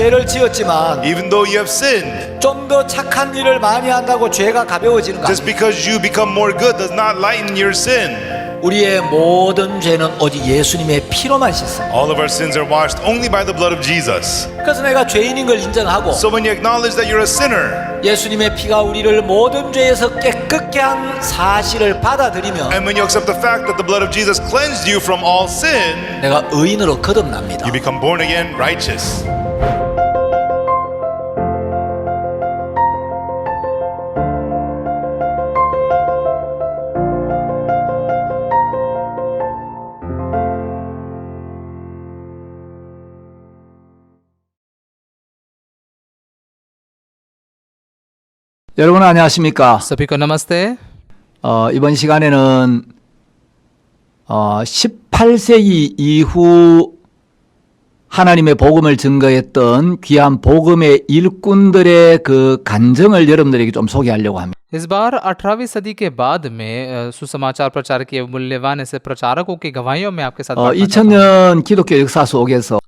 죄를 지었지만 even though you have sinned, 좀 더 착한 일을 많이 한다고 죄가 가벼워지는 거 just 아니에요. because you become more good does not lighten your sin. 우리의 모든 죄는 오직 예수님의 피로만 씻습니다. All of our sins are washed only by the blood of Jesus. 그래서 내가 죄인인 걸 인정하고 So when you acknowledge that you're a sinner, 예수님의 피가 우리를 모든 죄에서 깨끗게 한 사실을 받아들이면 and when you accept the fact that the blood of Jesus cleansed you from all sin, 내가 의인으로 거듭납니다. you become born again righteous. 여러분 안녕하십니까? सभी को नमस्ते। 이번 시간에는 18세기 이후 하나님의 복음을 증거했던 귀한 복음의 일꾼들의 그 간증을 여러분들에게 좀 소개하려고 합니다. इस बार 18वीं सदी के बाद में सुसमाचार प्रचार के मूल्यवान ऐसे प्रचारकों की गवाहियों में आपके साथ बांटना चाहता हूं। 2000년 기독교 역사 속에서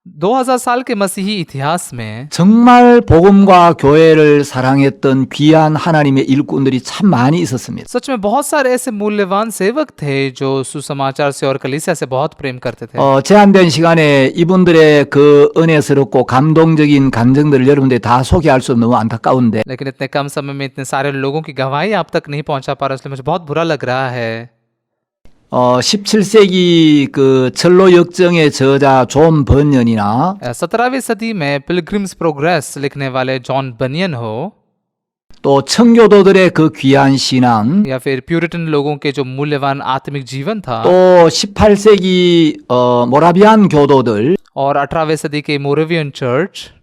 2000 साल के मसीही इतिहास में 정말 복음과 교회를 사랑했던 귀한 하나님의 일꾼들이 참 많이 있었습니다. सच में बहुत सारे ऐसे मूल्यवान सेवक थे जो सुसमाचार से और कलीसिया से बहुत प्रेम करते थे। 제한된 시간에 이분들의 그 은혜스럽고 감동적인 간증들을 여러분들이 다 소개할 수 없는 너무 안타까운데 लेकिन इतने कम समय में इतने सारे लोगों की गवाही आप तक नहीं पहुंचा पा रहा, इसलिए मुझे बहुत बुरा लग रहा है। 17세기 그 철로 역정의 저자 존 번연이나 17वीं सदी में पिलग्रिम्स प्रोग्रेस लिखने वाले जॉन बनियन हो 또 청교도들의 그 귀한 신앙 या फिर प्यूरिटन लोगों के जो मूल्यवान आत्मिक जीवन था 또 18세기 모라비안 교도들 और 18वीं सदी के मोरेवियन चर्च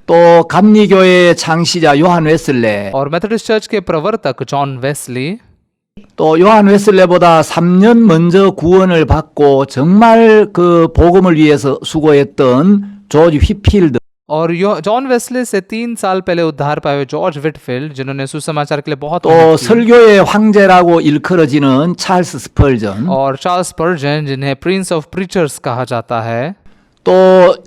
또 감리교회의 창시자 요한 웨슬레 और मेथोडिस्ट चर्च के प्रवर्तक जॉन वेस्ली 또 요한 웨슬레보다 3년 먼저 구원을 받고 정말 그 복음을 위해서 수고했던 조지 휘필드 और जॉन वेस्ले से 3 साल पहले उद्धार पाए हुए जॉर्ज विटफील्ड जिन्होंने सुसमाचार के लिए बहुत 또 मेहनत की। 설교의 황제라고 일컬어지는 찰스 스펄전 और चार्ल्स स्पर्जन जिन्हें प्रिंस ऑफ प्रीचर्स कहा जाता है 또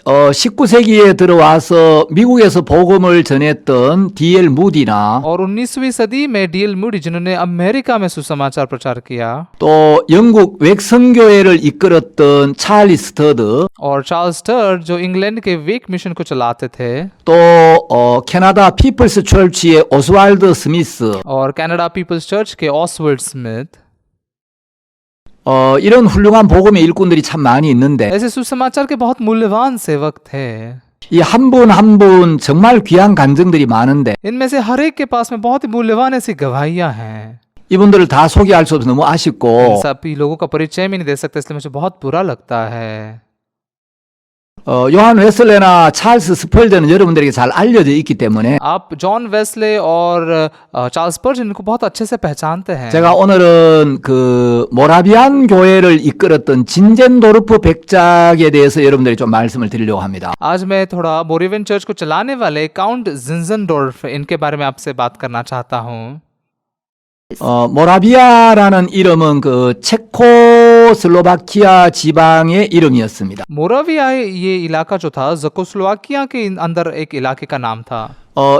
19세기에 들어와서 미국에서 복음을 전했던 D.L. 무디나 और 19वीं सदी में डीएल मूडी जिन्होंने अमेरिका में सुसमाचार प्रचार किया 또 영국 웩성교회를 이끌었던 찰리 스터드 और चार्ल्स स्टर्ड जो इंग्लैंड के वेक मिशन को चलाते थे 또 캐나다 피플스 철치의 오스왈드 스미스 और कनाडा पीपल्स चर्च के ऑसवर्ड स्मिथ 이런 훌륭한 복음의 일꾼들이 참 많이 있는데 ऐसे सुसमाचार के बहुत मूल्यवान सेवक थे। 이 한 분 한 분 정말 귀한 간증들이 많은데 इनमें से हर एक के पास में बहुत ही मूल्यवान ऐसी गवाहियां हैं। 이분들을 다 소개할 수 없어서 너무 इन 아쉽고 सभी लोगों का परिचय भी नहीं दे सकते, इसलिए मुझे बहुत बुरा लगता है। 요한 웨슬레나 찰스 스펄전은 여러분들에게 잘 알려져 있기 때문에 आप जॉन वेस्ले और चार्ल्स स्पर्जन को बहुत अच्छे से पहचानते हैं। 제가 오늘은 그 모라비안 교회를 이끌었던 진젠도르프 백작에 대해서 여러분들이 좀 말씀을 드리려고 합니다. आज मैं थोड़ा मोरेवियन चर्च को चलाने वाले काउंट जिंजनडोर्फ इनके बारे में आपसे बात करना चाहता हूँ। 모라비아라는 이름은 그 체코슬로바키아 지방의 이름이었습니다. मोराविया ये इलाका जो था जकोस्लोवाकिया के अंदर एक इलाके का नाम था।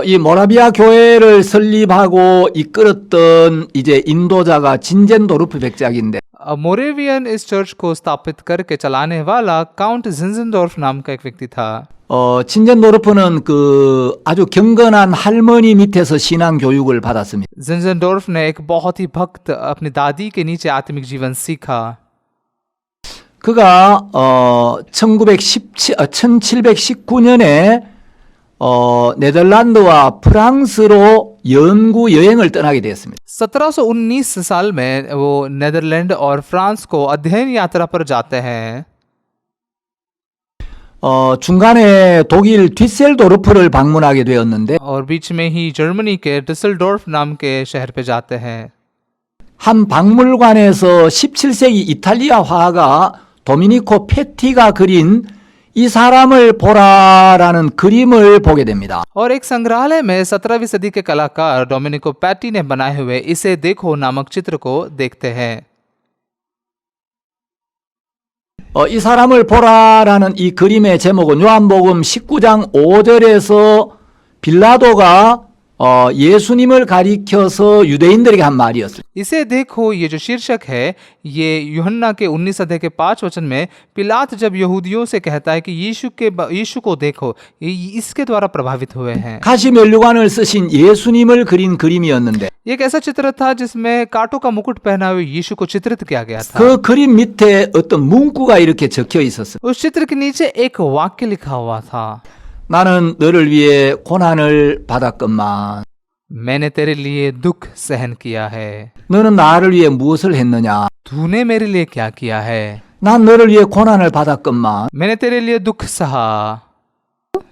이 모라비아 교회를 설립하고 이끌었던 이제 인도자가 진젠도르프 백작인데 मोरेवियन इस चर्च को स्थापित करके चलाने वाला काउंट जिंजनडोर्फ नाम का एक व्यक्ति था। 진젠도르프는 그 아주 경건한 할머니 밑에서 신앙 교육을 받았습니다. जिंजनडोर्फ ने एक बहुत ही भक्त अपनी दादी के नीचे आत्मिक जीवन सीखा। 그가 1719년에 네덜란드와 프랑스로 연구 여행을 떠나게 되었습니다. 1719 साल में वो नेदरलैंड और फ्रांस को अध्ययन यात्रा पर जाते हैं। 중간에 독일 뒤셀도르프를 방문하게 되었는데 और बीच में ही जर्मनी के डिसलडोर्फ नाम के शहर पे जाते हैं। 한 박물관에서 17세기 이탈리아 화가 도미니코 페티가 그린 이 사람을 보라라는 그림을 보게 됩니다. और एक संग्रहालय में 17वीं सदी के कलाकार डोमिनिको पैटी ने बनाए हुए इसे देखो नामक चित्र को देखते हैं। 이 사람을 보라라는 이 그림의 제목은 요한복음 19장 5절에서 빌라도가 예수님을 가리켜서 유대인들에게 한 말이었어요. इसे देखो, ये जो शीर्षक है ये यूहन्ना के 19 अध्याय के 5 वचन में पिलात जब यहूदियों से कहता है कि यीशु को देखो, ये इसके द्वारा प्रभावित हुए हैं। 가시 면류관을 쓰신 예수님을 그린 그림이었는데 ये एक ऐसा चित्र था जिसमें कांटों का मुकुट पहना हुए यीशु को चित्रित किया गया था। 그 그림 밑에 어떤 문구가 이렇게 적혀 있었어요. उस चित्र के नीचे एक वाक्य लिखा हुआ था, 나는 너를 위해 고난을 받았건만 मैंने तेरे लिए दुख सहन किया है, 너는 나를 위해 무엇을 했느냐? तूने मेरे लिए क्या किया है। 난 너를 위해 고난을 받았건만 मैंने तेरे लिए दुख सहा,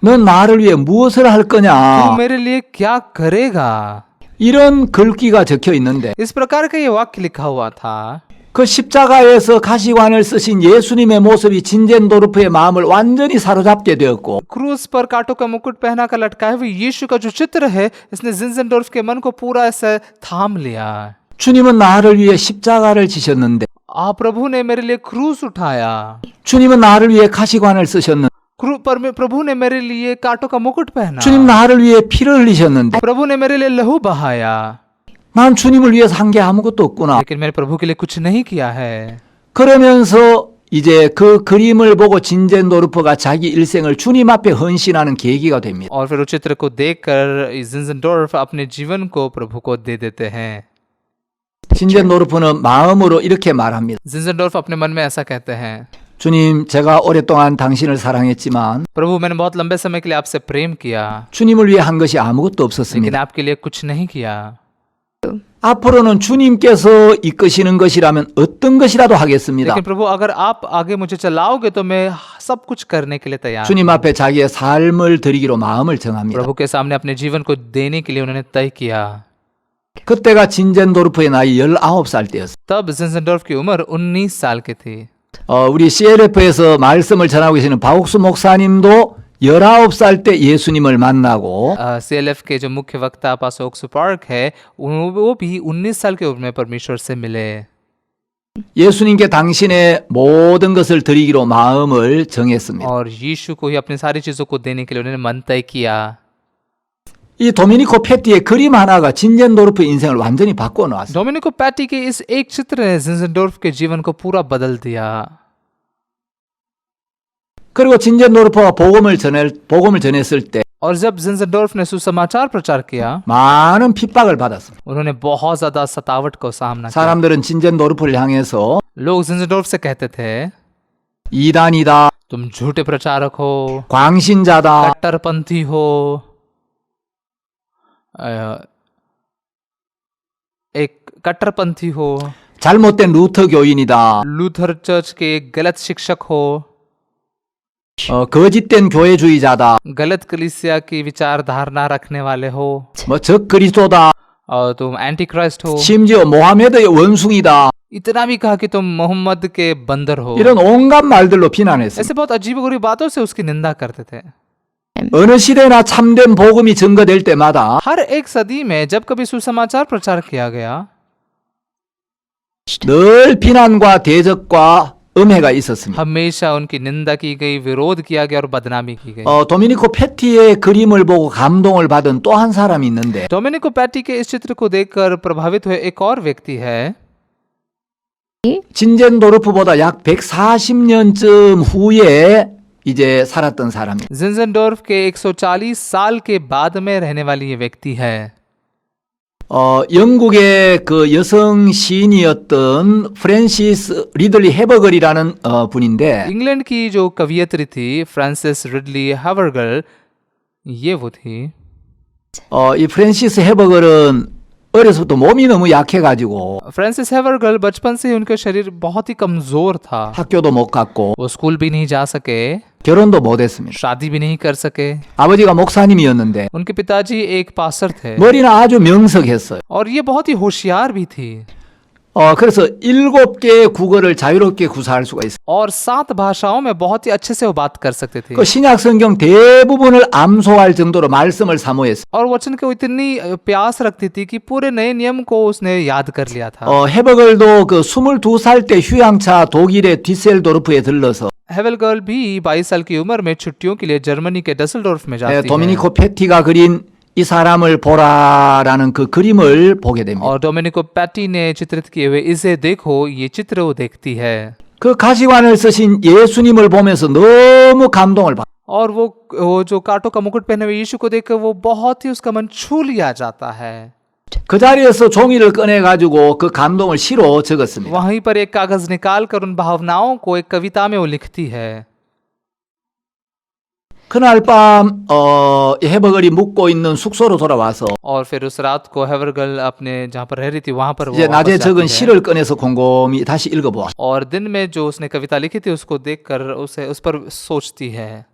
넌 나를 위해 무엇을 할 तू 거냐? मेरे लिए क्या करेगा। 이런 글귀가 적혀 있는데 इस प्रकार का ये वाक्य लिखा हुआ था। 그 십자가에서 가시관을 쓰신 예수님의 모습이 진젠도르프의 마음을 완전히 사로잡게 되었고 क्रूस पर कांटों का मुकुट पहना कर लटकाए हुए यीशु का जो चित्र है, इसने जिंजनडोर्फ के मन को पूरा ऐसे थाम लिया। 주님은 나를 위해 십자가를 지셨는데 प्रभु ने मेरे लिए क्रूस उठाया, 주님은 나를 위해 가시관을 쓰셨는데 प्रभु ने मेरे लिए कांटों का मुकुट पहना, 주님 나를 위해 피를 흘리셨는데 प्रभु ने मेरे लिए लहू बहाया, 난 주님을 위해서 한 게 아무것도 없구나. लेकिन मैंने प्रभु के लिए कुछ नहीं किया है। 그러면서 이제 그 그림을 보고 진젠도르프가 자기 일생을 주님 앞에 헌신하는 계기가 됩니다. और फिर उस चित्र को देखकर जिंजनडोर्फ अपने जीवन को प्रभु को दे देते हैं। 진젠도르프는 마음으로 이렇게 말합니다. जिंजनडोर्फ अपने मन में ऐसा कहते हैं, 주님, 제가 오랫동안 당신을 사랑했지만 प्रभु मैंने बहुत लंबे समय के लिए आपसे प्रेम किया, 주님을 위해 한 것이 아무것도 लेकिन 없었습니다. आपके लिए कुछ नहीं किया। 앞으로는 주님께서 이끄시는 것이라면 어떤 것이라도 하겠습니다. लेकिन प्रभु अगर आप आगे मुझे चलाओगे तो मैं सब कुछ करने के लिए तैयार हूं। 주님 앞에 자기의 삶을 드리기로 마음을 정합니다. प्रभु के सामने अपने जीवन को देने के लिए उन्होंने तय किया। 그때가 진젠도르프의 나이 19살 때였어요. तब जिंजनडोर्फ की उम्र 19 साल की थी। 우리 CLF에서 말씀을 전하고 계시는 바옥수 목사님도 19살 때 예수님을 만나고 CLF के जो मुख्य वक्ता पास्टर ओक्सू पार्क है, वो भी 19 साल की उम्र में परमेश्वर से मिले। 예수님께 당신의 모든 것을 드리기로 마음을 정했습니다. और यीशु को ही अपनी सारी चीजों को देने के लिए उन्होंने मन तय किया। 이 도미니코 페티의 그림 하나가 진젠도르프 인생을 완전히 바꿔 놓았어요. डोमिनिको पैटी के इस एक चित्र ने जिंजनडोर्फ के जीवन को पूरा बदल दिया। 그리고 진젠도르프가 복음을 전했을 때 और जब जिंजनडोर्फ ने सुसमाचार प्रचार किया, 많은 핍박을 받았습니다. उन्होंने बहुत ज्यादा सतावट को सामना किया। 사람들은 진젠도르프를 향해서 लोग जिंजनडोर्फ से कहते थे, 이단이다, तुम झूठे प्रचारक हो, 광신자다, कट्टरपंथी हो, एक कट्टरपंथी हो, 잘못된 루터 교인이다, लूथर चर्च के एक गलत शिक्षक हो, 거짓된 교회주의자다, गलत कलीसिया की विचार धारणा रखने वाले हो, 뭐 적그리스도다, और तुम एंटी क्राइस्ट हो। 심지어 모하메드의 원숭이다, इतना भी कहा कि तुम मोहम्मद के बंदर हो। 이런 온갖 말들로 비난했습니다. ऐसे बहुत अजीबोगरीब बातों से उसकी निंदा करते थे। 어느 시대나 참된 복음이 증거될 때마다 हर एक सदी में जब कभी सुसमाचार प्रचार किया गया, 늘 비난과 대적과 음해가 있었습니다. हमेशा उनकी निंदा की गई, विरोध किया गया और बदनामी की गई। 도미니코 페티의 그림을 보고 감동을 받은 또 한 사람이 있는데 डोमिनिको पैटी के इस चित्र को देखकर प्रभावित हुए एक और व्यक्ति है, 진젠도르프보다 약 140년쯤 후에 이제 살았던 사람이에요. जिंजनडोर्फ के 140 साल के बाद में रहने वाली ये व्यक्ति है। 영국의 그 여성 시인이었던 프랜시스 리들리 해버글이라는 분인데 इंग्लैंड की जो कवियत्री थी फ्रांसिस रिडली हैवर्गल, ये वो थी। 이 프랜시스 해버글은 어려서부터 몸이 너무 약해가지고 फ्रांसिस हैवर्गल बचपन से ही उनका शरीर बहुत ही कमजोर था। 학교도 못 갔고 वो स्कूल भी नहीं जा सके, 결혼도 못했습니다. शादी भी नहीं कर सके। 아버지가 목사님이었는데 उनके पिताजी एक पास्टर थे 머리는 아주 명석했어요. और ये बहुत ही होशियार भी थी। 그래서 7개의 국어를 자유롭게 구사할 수가 있어요. और 7 भाषाओं में बहुत ही अच्छे से वो बात कर सकते थे 그 신약 성경 대부분을 암송할 정도로 말씀을 사모했어요. और वचन को इतनी प्यास रखती थी कि पूरे नए नियम को उसने याद कर लिया था। 헤버글도 그 22살 때 휴양차 독일의 디셀도르프에 들러서 हेवेल गर्ल भी 22 साल की उम्र में छुट्टियों के लिए जर्मनी के डसलडोर्फ में जाती है 도미니코 페티가 그린 이 사람을 보라라는 그 그림을 보게 됩니다. और डोमिनिको पैटी ने चित्रित किए हुए इसे देखो ये चित्र वो देखती है 그 가시관을 쓰신 예수님을 보면서 너무 감동을 받아요. और वो जो कांटों का मुकुट पहने हुए यीशु को देखकर वो बहुत ही उसका मन छू लिया जाता है। 그 자리에서 종이를 꺼내 가지고 그 감동을 시로 적었습니다. वहीं पर एक कागज निकाल कर उन भावनाओं को एक कविता में वो लिखती है। 그날 밤 헤버글이 묵고 있는 숙소로 돌아와서 और फिर उस रात को हेवरगल अपने जहाँ पर रह रही थी वहां पर वो 이제 낮에 वापस 적은 जाती है 시를 꺼내서 곰곰이 다시 읽어보아. और दिन में जो उसने कविता लिखी थी उसको देखकर उसे उस पर सोचती है।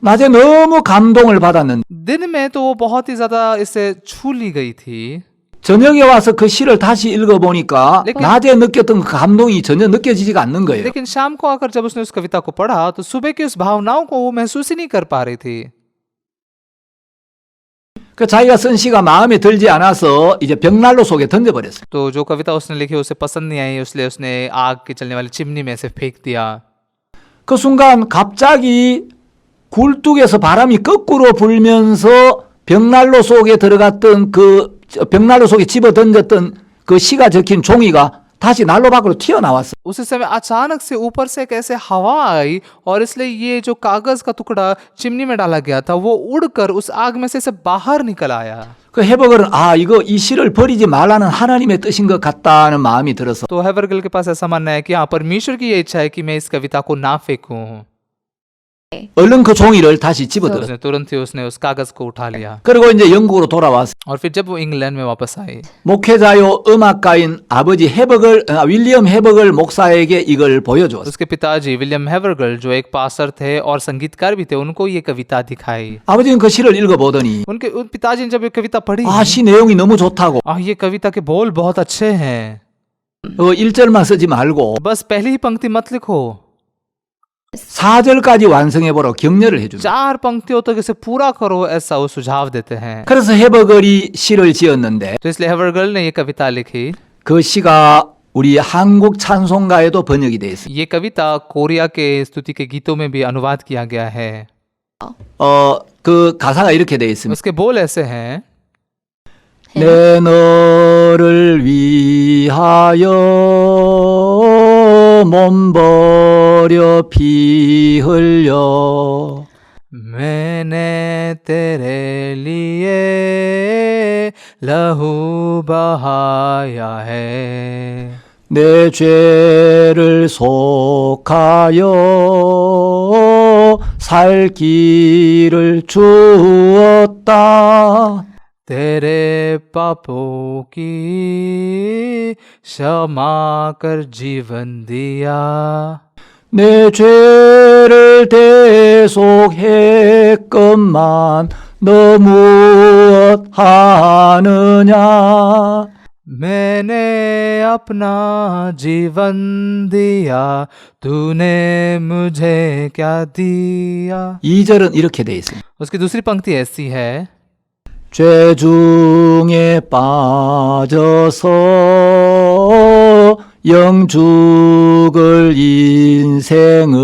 낮에 너무 감동을 받았는데 दिन में तो वो बहुत ही ज्यादा इससे छू ली गई थी 저녁에 와서 그 시를 다시 읽어보니까 लेकिन- 낮에 느꼈던 그 감동이 전혀 느껴지지가 않는 거예요. लेकिन शाम को आकर जब उसने उस कविता को पढ़ा तो सुबह की उस भावनाओं को वो महसूस ही नहीं कर पा रही थी। 그 자기가 쓴 시가 마음에 들지 않아서 이제 벽난로 속에 던져버렸어요. तो जो कविता उसने लिखी उसे पसंद नहीं आई इसलिए उसने आग की चलने वाली चिमनी में से फेंक दिया। 그 순간 갑자기 굴뚝에서 바람이 거꾸로 불면서 벽난로 속에 들어갔던 그 벽난로 속에 집어 던졌던 그 시가 적힌 종이가 다시 난로 밖으로 튀어나왔어. उसी समय अचानक से ऊपर से एक ऐसे हवा आई और इसलिए ये जो कागज का टुकड़ा चिमनी में डाला गया था वो उड़कर उस आग में से बाहर निकल आया। 그 헤버글은 이거 이 시를 버리지 말라는 하나님의 뜻인 것 같다는 마음이 들어서 तो हेवरगल के पास ऐसा मानना है कि हाँ परमेश्वर की ये इच्छा है कि मैं इस कविता को ना फेंकूं। 얼른 그 종이를 다시 집어들었어. उसने तुरंत ही उसने उस कागज को उठा लिया 그리고 이제 영국으로 돌아왔어. और फिर जब वो इंग्लैंड में वापस आई 목회자요 음악가인 아버지 윌리엄 헤버글 목사에게 이걸 보여주었어. उसके पिताजी विलियम हेवरगल जो एक पास्टर थे और संगीतकार भी थे उनको ये कविता दिखाई। 아버지는 그 시를 읽어보더니 उन पिताजी ने जब ये कविता पढ़ी 시 내용이 너무 좋다고 ये कविता के बोल बहुत अच्छे हैं 1절만 쓰지 말고 बस पहली ही पंक्ति मत लिखो 4절까지 완성해보라고 격려를 해줍니다. 4 पंक्तियों तक इसे पूरा करो ऐसा वो सुझाव देते हैं। 그래서 헤버글이 시를 지었는데 तो इसलिए हेवरगल ने ये कविता लिखी। 그 시가 우리 한국 찬송가에도 번역이 돼 있어요. ये कविता कोरिया के स्तुति के गीतों में भी अनुवाद किया गया है। 그 가사가 이렇게 돼 있습니다. उसके बोल ऐसे हैं 내 너를 위하여 몸 버려 피 흘려 मैंने तेरे लिए लहू बहाया है 내 죄를 속하여 살 길을 주었다. तेरे पापों की क्षमा कर जीवन दिया 내 죄를 대속했건만 너 무엇 하느냐 मैंने अपना जीवन दिया तूने मुझे क्या दिया। 2절은 이렇게 돼 있습니다. उसकी दूसरी पंक्ति ऐसी है 죄 중에 빠져서 영죽을 인생을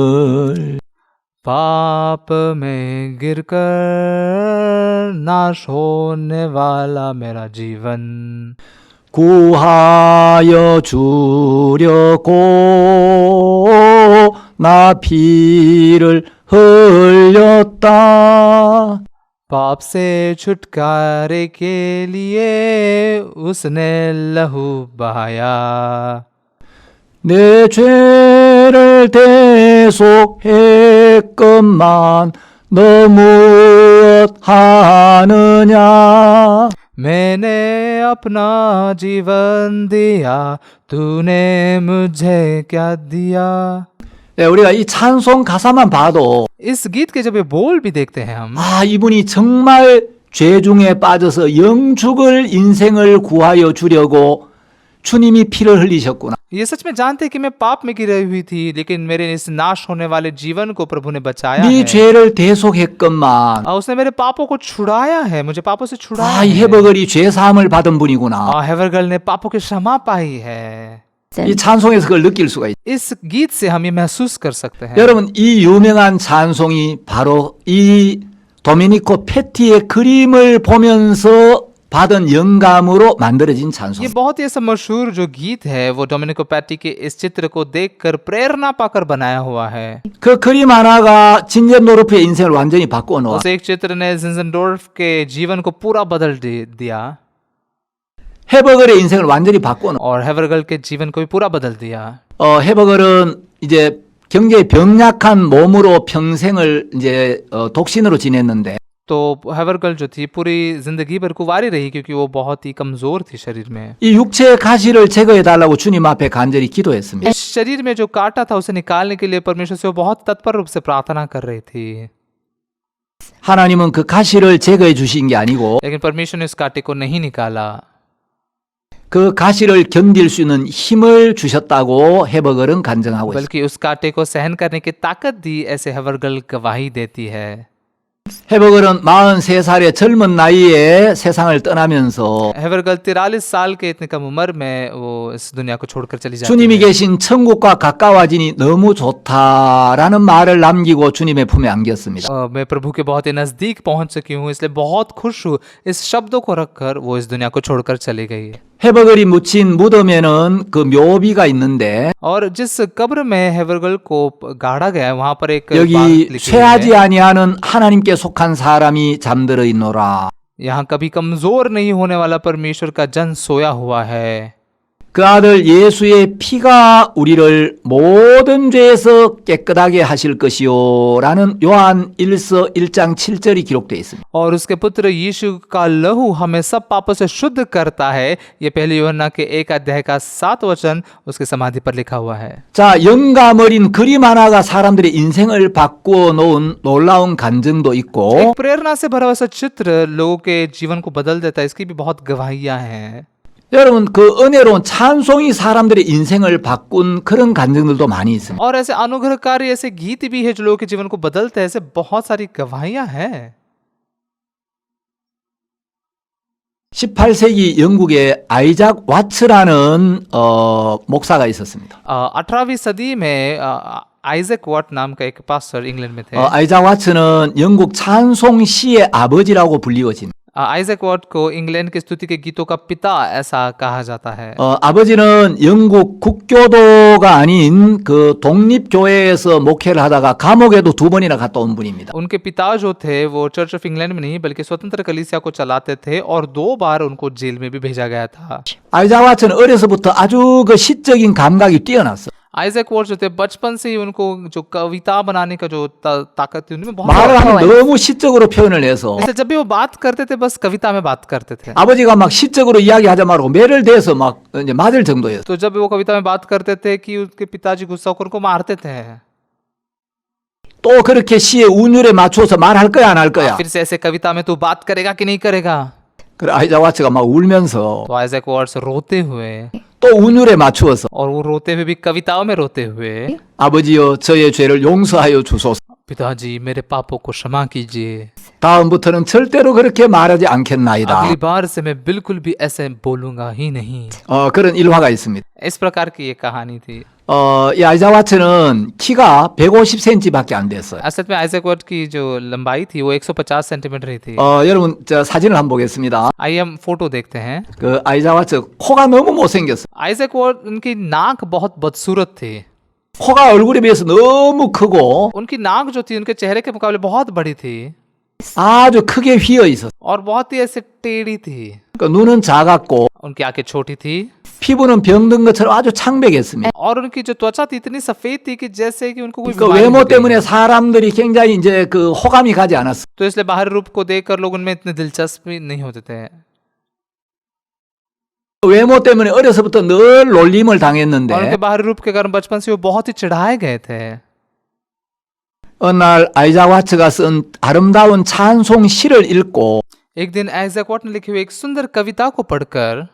पाप में गिरकर नाश होने वाला मेरा जीवन 구하여 주려고 나 피를 흘렸다. पाप से छुटकारे के लिए उसने लहू बहाया 내 죄를 대속했건만 너 무엇 하느냐 मैंने अपना जीवन दिया तूने मुझे क्या दिया। 우리가 이 찬송 가사만 봐도 इस गीत के जब ये बोल भी देखते हैं हम 이분이 정말 죄 중에 빠져서 영죽을 인생을 구하여 주려고 주님이 피를 흘리셨구나. ये सच में जानते कि मैं पाप में गिरी हुई थी, लेकिन मेरे इस नाश होने वाले जीवन को प्रभु ने बचाया 네 है। 죄를 대속했건만 उसने मेरे पापों को छुड़ाया है, मुझे पापों से छुड़ाया 이 है। 해버글이 죄 사함을 받은 분이구나. हेवरगल ने पापों की क्षमा पाई है। 이 찬송에서 그걸 느낄 수가 있어요. इस गीत से हम ये महसूस कर सकते हैं। 여러분 이 유명한 찬송이 바로 이 도미니코 페티의 그림을 보면서 받은 영감으로 만들어진 찬송. ये बहुत ही ऐसा मशहूर जो गीत है वो डोमिनिको पैटी के इस चित्र को देखकर प्रेरणा पाकर बनाया हुआ है। 그 그림 하나가 진젠도르프의 인생을 완전히 바꾸어 놓아. उस एक चित्र ने जिंजनडोर्फ के जीवन को पूरा बदल दिया 해버글의 인생을 완전히 바꾸어 놓아. और हेवरगल के जीवन को भी पूरा बदल दिया। 해버글은 이제 경제에 병약한 몸으로 평생을 이제 독신으로 지냈는데 तो हेवरगल जो थी पूरी जिंदगी भर कुंवारी रही क्योंकि वो बहुत ही कमजोर थी शरीर में। 이 육체의 가시를 제거해 달라고 주님 앞에 간절히 기도했습니다. इस शरीर में जो काटा था उसे निकालने के लिए परमेश्वर से वो बहुत तत्पर रूप से प्रार्थना कर रही थी। 하나님은 그 가시를 제거해 주신 게 아니고 लेकिन परमेश्वर ने उस कांटे को नहीं निकाला, 그 가시를 견딜 수 있는 힘을 주셨다고 해버글은 간증하고 있습니다. बल्कि उस कांटे को सहन करने की ताकत दी, ऐसे हेवरगल गवाही देती है। 해버글은 43살의 젊은 나이에 세상을 떠나면서 हेवरगल 43 साल के इतने कम उम्र में वो इस दुनिया को छोड़कर चली जाती 주님이 है। 계신 천국과 가까워지니 너무 좋다라는 말을 남기고 주님의 품에 안겼습니다. मैं प्रभु के बहुत ही नजदीक पहुंच चुकी हूँ इसलिए बहुत खुश हूँ, इस शब्दों को रखकर वो इस दुनिया को छोड़कर चली गई। 해버글이 묻힌 무덤에는 그 묘비가 있는데 और जिस कब्र में हेवरगल को गाड़ा गया है वहां पर एक बात 여기 लिखी हुई 쇠하지 है, 아니하는 하나님께 속한 사람이 잠들어 있노라. यहाँ कभी कमजोर नहीं होने वाला परमेश्वर का जन सोया हुआ है। 그 아들 예수의 피가 우리를 모든 죄에서 깨끗하게 하실 것이요 라는 요한 1서 1장 7절이 기록되어 있습니다. और उसके पुत्र यीशु का लहू हमें सब पापों से शुद्ध करता है, ये पहले यूहन्ना के 1 अध्याय का 7 वचन उसके समाधि पर लिखा हुआ है। 자, 영감 어린 그림 하나가 사람들의 인생을 바꾸어 놓은 놀라운 간증도 있고 एक प्रेरणा से भरा हुआ सा चित्र लोगों के जीवन को बदल देता है, इसकी भी बहुत गवाहियां हैं। 여러분 그 은혜로운 찬송이 사람들의 인생을 바꾼 그런 간증들도 많이 있습니다. और ऐसे अनुग्रहकारी ऐसे गीत भी है जो लोगों के जीवन को बदलते हैं, ऐसे बहुत सारी गवाहियां हैं। 18세기 영국에 아이작 와츠라는 목사가 있었습니다. 18वीं सदी में आइजक वॉट नाम का एक पास्टर इंग्लैंड में थे। 아이작 와츠는 영국 찬송 시의 아버지라고 불리워진. आइजक वॉट को इंग्लैंड के स्तुति के गीतों का पिता ऐसा कहा जाता है। 아버지는 영국 국교도가 아닌 그 독립교회에서 목회를 하다가 감옥에도 2번이나 갔다 온 분입니다. उनके पिता जो थे वो चर्च ऑफ इंग्लैंड में नहीं बल्कि स्वतंत्र कलीसिया को चलाते थे और 2 बार उनको जेल में भी भेजा गया था। 아이작 와츠는 어려서부터 아주 그 시적인 감각이 뛰어났어. आइजक वॉट जो थे बचपन से ही उनको जो कविता बनाने का जो ताकत थी उनमें बहुत 말을 하면 너무 시적으로 표현을 해서 जैसे जब भी वो बात करते थे बस कविता में बात करते थे। 아버지가 막 시적으로 이야기하자 말고 매를 대서 막 이제 맞을 정도였어. तो जब वो कविता में बात करते थे कि उसके पिताजी गुस्सा होकर उनको मारते थे। 또 그렇게 시의 운율에 맞춰서 말할 거야 안 할 거야. फिर से ऐसे कविता में तू बात करेगा कि नहीं करेगा। 그래 아이작 와츠가 막 울면서 तो आइजक वॉट्स रोते हुए 또 운율에 맞추어서 और वो रोते हुए भी कविताओं में रोते हुए 아버지여 저의 죄를 용서하여 주소서. पिताजी मेरे पापों को क्षमा कीजिए, 다음부터는 절대로 그렇게 말하지 않겠나이다. अगली बार से मैं बिल्कुल भी ऐसे बोलूंगा ही नहीं। 그런 일화가 있습니다. इस प्रकार की ये कहानी थी। 이 아이작 와츠는 키가 150cm밖에 안 됐어요. असल में आइजक वॉट की जो लंबाई थी वो 150 सेंटीमीटर ही थी। 여러분 저 사진을 한번 보겠습니다. आइए हम फोटो देखते हैं। 그 아이작 와츠 코가 너무 못생겼어. आइजक वॉट उनकी नाक बहुत बदसूरत थी। 코가 얼굴에 비해서 너무 크고 उनकी नाक जो थी उनके चेहरे के मुकाबले बहुत बड़ी थी 아주 크게 휘어 있었어. और बहुत ही ऐसे टेढ़ी थी। 그 눈은 작았고 उनकी आंखें छोटी थी 피부는 병든 것처럼 아주 창백했습니다. और उनकी जो त्वचा थी इतनी सफेद थी कि जैसे कि उनको कोई 그 बीमारी 외모 हो गई 때문에 है। 사람들이 굉장히 이제 그 호감이 가지 않았어. तो इसलिए बाहरी रूप को देखकर लोग उनमें इतने दिलचस्पी नहीं होते थे। 외모 때문에 어려서부터 늘 놀림을 और उनके 당했는데 बाहरी रूप के कारण बचपन से वो बहुत ही चिढ़ाए गए थे। 어느 날 아이작 와츠가 쓴 아름다운 찬송 시를 읽고 एक दिन आइजक वॉट ने लिखी हुई एक सुंदर कविता को पढ़कर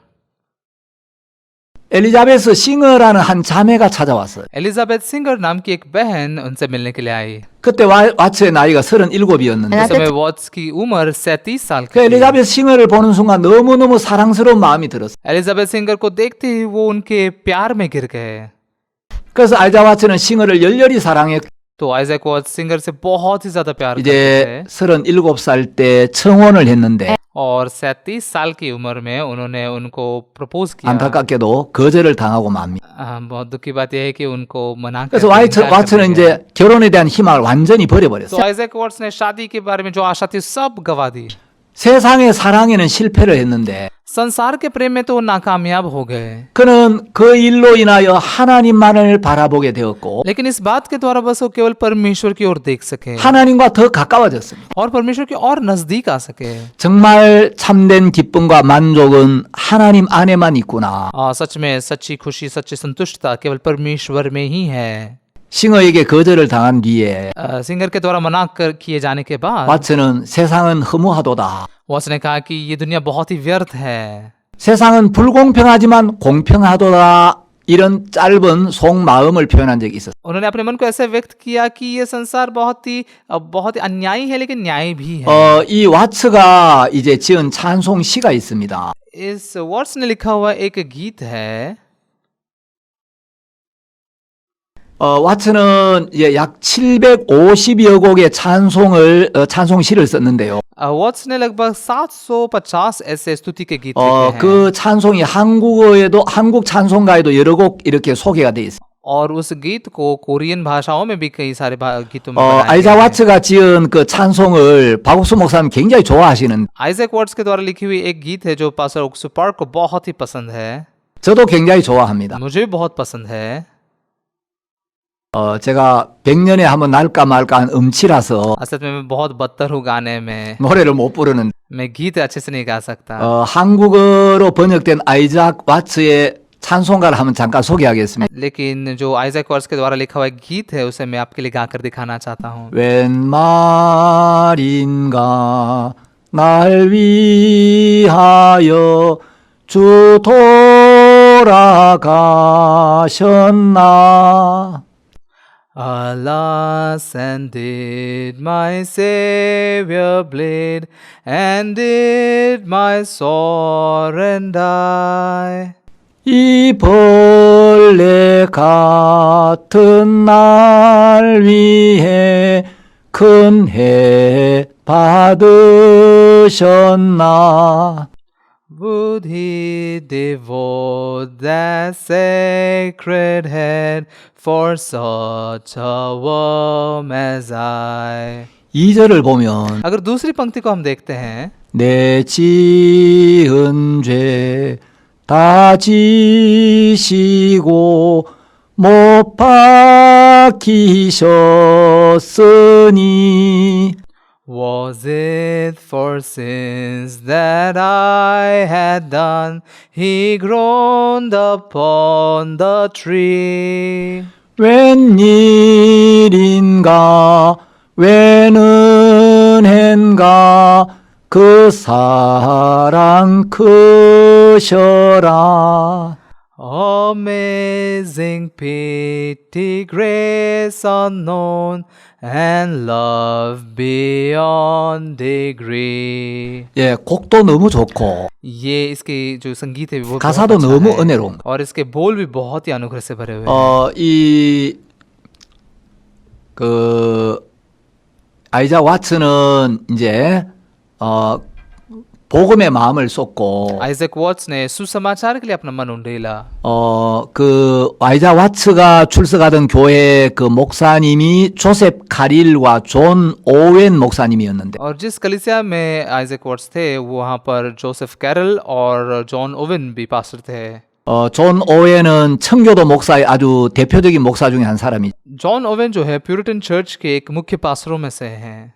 엘리자베스 싱어라는 한 자매가 찾아왔어요. एलिजाबेथ सिंगर नाम की एक बहन उनसे मिलने के लिए आई। 그때 와츠의 나이가 37이었는데 उस समय वॉट्स की उम्र 37 साल 그 की थी। 엘리자베스 싱어를 보는 순간 너무너무 사랑스러운 마음이 들었어요. एलिजाबेथ सिंगर को देखते ही वो उनके प्यार में गिर गए। 그래서 아이자 와츠는 싱어를 열렬히 사랑했고 तो आइजैक वॉट्स सिंगर से बहुत ही ज्यादा प्यार करते 이제 थे 37살 때 청혼을 했는데 और 37 साल की उम्र में उन्होंने उनको प्रपोज किया। 안타깝게도 거절을 당하고 맙니다. बहुत दुख की बात यह है कि उनको मना 그래서 कर इनकार कर 와츠는 दिया गया। 이제 결혼에 대한 희망을 완전히 तो 버려버렸어요. आइजैक वॉट्स ने शादी के बारे में जो आशा थी सब गवा दी। 세상의 사랑에는 실패를 했는데 संसार के प्रेम में तो वो नाकामयाब हो गए, 그는 그 일로 인하여 하나님만을 바라보게 되었고 लेकिन इस बात के द्वारा बस वो केवल परमेश्वर की ओर देख सके 하나님과 더 가까워졌습니다. और परमेश्वर के और नजदीक आ सके। 정말 참된 기쁨과 만족은 하나님 안에만 있구나. सच में सच्ची खुशी सच्ची संतुष्टता केवल परमेश्वर में ही है। 싱어에게 거절을 당한 뒤에 सिंगर के द्वारा मना कर किए जाने के बाद 와츠는 세상은 허무하도다. वॉट्स ने कहा कि ये दुनिया बहुत ही व्यर्थ है। 세상은 불공평하지만 공평하도다. 이런 짧은 속마음을 표현한 적이 있었어요. उन्होंने अपने मन को ऐसे व्यक्त किया कि ये संसार बहुत ही अन्यायी है लेकिन न्याय भी है। 이 와츠가 이제 지은 찬송시가 있습니다. इस वॉट्स ने लिखा हुआ एक गीत है। 와츠는 이제 약 750여 곡의 찬송시를 썼는데요. वॉट्स ने लगभग 750 ऐसे स्तुति के गीत लिखे हैं 그 찬송이 한국 찬송가에도 여러 곡 이렇게 소개가 돼 있어요. और उस गीत को कोरियन भाषाओं में भी कई सारे गीतों में बनाया 아이자 गया है। 와츠가 지은 그 찬송을 박옥수 목사님 굉장히 좋아하시는 आइजैक वॉट्स के द्वारा लिखी हुई एक गीत है जो पास्टर ओक्सू पार्क को बहुत ही पसंद है। 저도 굉장히 좋아합니다. मुझे भी बहुत पसंद है। 제가 100년에 한번 날까 말까 한 음치라서 असल में मैं बहुत बदतर हूँ गाने में, 노래를 못 부르는 मैं गीत अच्छे से नहीं गा सकता। 한국어로 번역된 아이작 와츠의 찬송가를 한번 잠깐 소개하겠습니다. लेकिन जो आइजैक वॉट्स के द्वारा लिखा हुआ एक गीत है उसे मैं आपके लिए गाकर दिखाना चाहता हूँ। 웬 말인가 날 위하여 주 돌아가셨나. Alas, and did my Savior bleed, and did my sovereign die? 이 벌레 같은 날 위해 큰 해 받으셨나. Would he devote that sacred head for such a worm as I? 2절을 보면 अगर दूसरी पंक्ति को हम देखते हैं, 내 지은 죄 다 지시고 못 박히셨으니. was it for sins that I had done? He groaned upon the tree. 웬일인가 웬 은혜인가 그 사랑 크셔라. Amazing pity, grace unknown, and love beyond degree. 예, 곡도 너무 좋고 ये इसके जो संगीत है वो 가사도 बहुत अच्छा 너무 है 은혜로운 और इसके बोल भी बहुत ही अनुग्रह से भरे हुए हैं। 아이자 와츠는 이제 복음의 마음을 쏟고 आइजैक वॉट्स ने सुसमाचार के लिए अपना मन उंडेला। 아이자 와츠가 출석하던 교회 그 목사님이 조셉 카릴과 존 오웬 목사님이었는데 और जिस कलीसिया में आइजैक वॉट्स थे वहाँ पर जोसेफ कैरल और जॉन ओवन भी पास्टर थे। 존 오웬은 청교도 목사의 아주 대표적인 목사 중에 한 사람이죠. जॉन ओवन जो है प्यूरिटन चर्च के एक मुख्य पास्टरों में से हैं।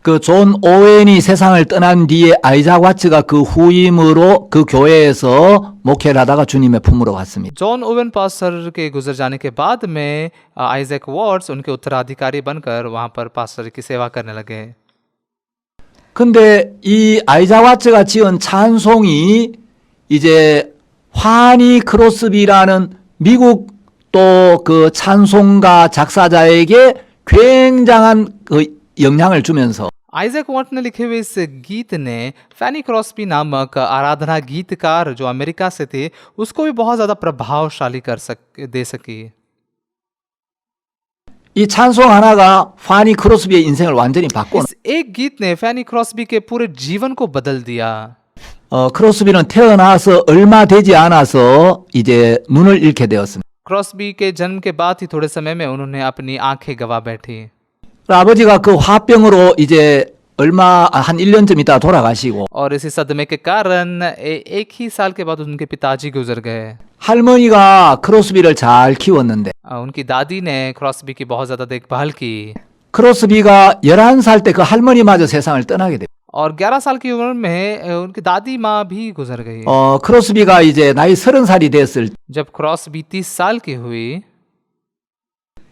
그 존 오웬이 세상을 떠난 뒤에 아이작 와츠가 그 후임으로 그 교회에서 목회를 하다가 주님의 품으로 갔습니다. जॉन ओवन पास्टर के गुजर जाने के बाद में आइजैक वॉट्स उनके उत्तराधिकारी बनकर वहाँ पर पास्टर की सेवा करने लगे। 근데 이 아이작 와츠가 지은 찬송이 이제 파니 크로스비라는 미국 또 그 찬송가 작사자에게 굉장한 그 영향을 주면서 आइजैक वॉट ने लिखे हुए इस गीत ने फैनी क्रॉस्बी नामक आराधना गीतकार जो अमेरिका से थे उसको भी बहुत ज़्यादा प्रभावशाली दे सकी। 이 찬송 하나가 파니 크로스비의 인생을 완전히 바꿔. इस एक गीत ने फैनी क्रॉस्बी के पूरे जीवन को बदल दिया। 크로스비는 태어나서 얼마 되지 않아서 이제 눈을 잃게 되었습니다. क्रॉस्बी के जन्म के बाद ही थोड़े समय में उन्होंने अपनी आंखें गवा बैठी। 아버지가 그 화병으로 이제 얼마 한 1년쯤 있다가 돌아가시고 और इसी सदमे के कारण एक ही साल के बाद उनके पिताजी गुजर गए। 할머니가 크로스비를 잘 키웠는데 उनकी दादी ने क्रॉस्बी की बहुत ज़्यादा देखभाल की 크로스비가 11살 때 그 할머니마저 세상을 떠나게 돼요. और 11 साल की उम्र में उनकी दादी माँ भी गुजर गई। 크로스비가 이제 나이 30살이 됐을 때 जब क्रॉस्बी 30 साल की हुई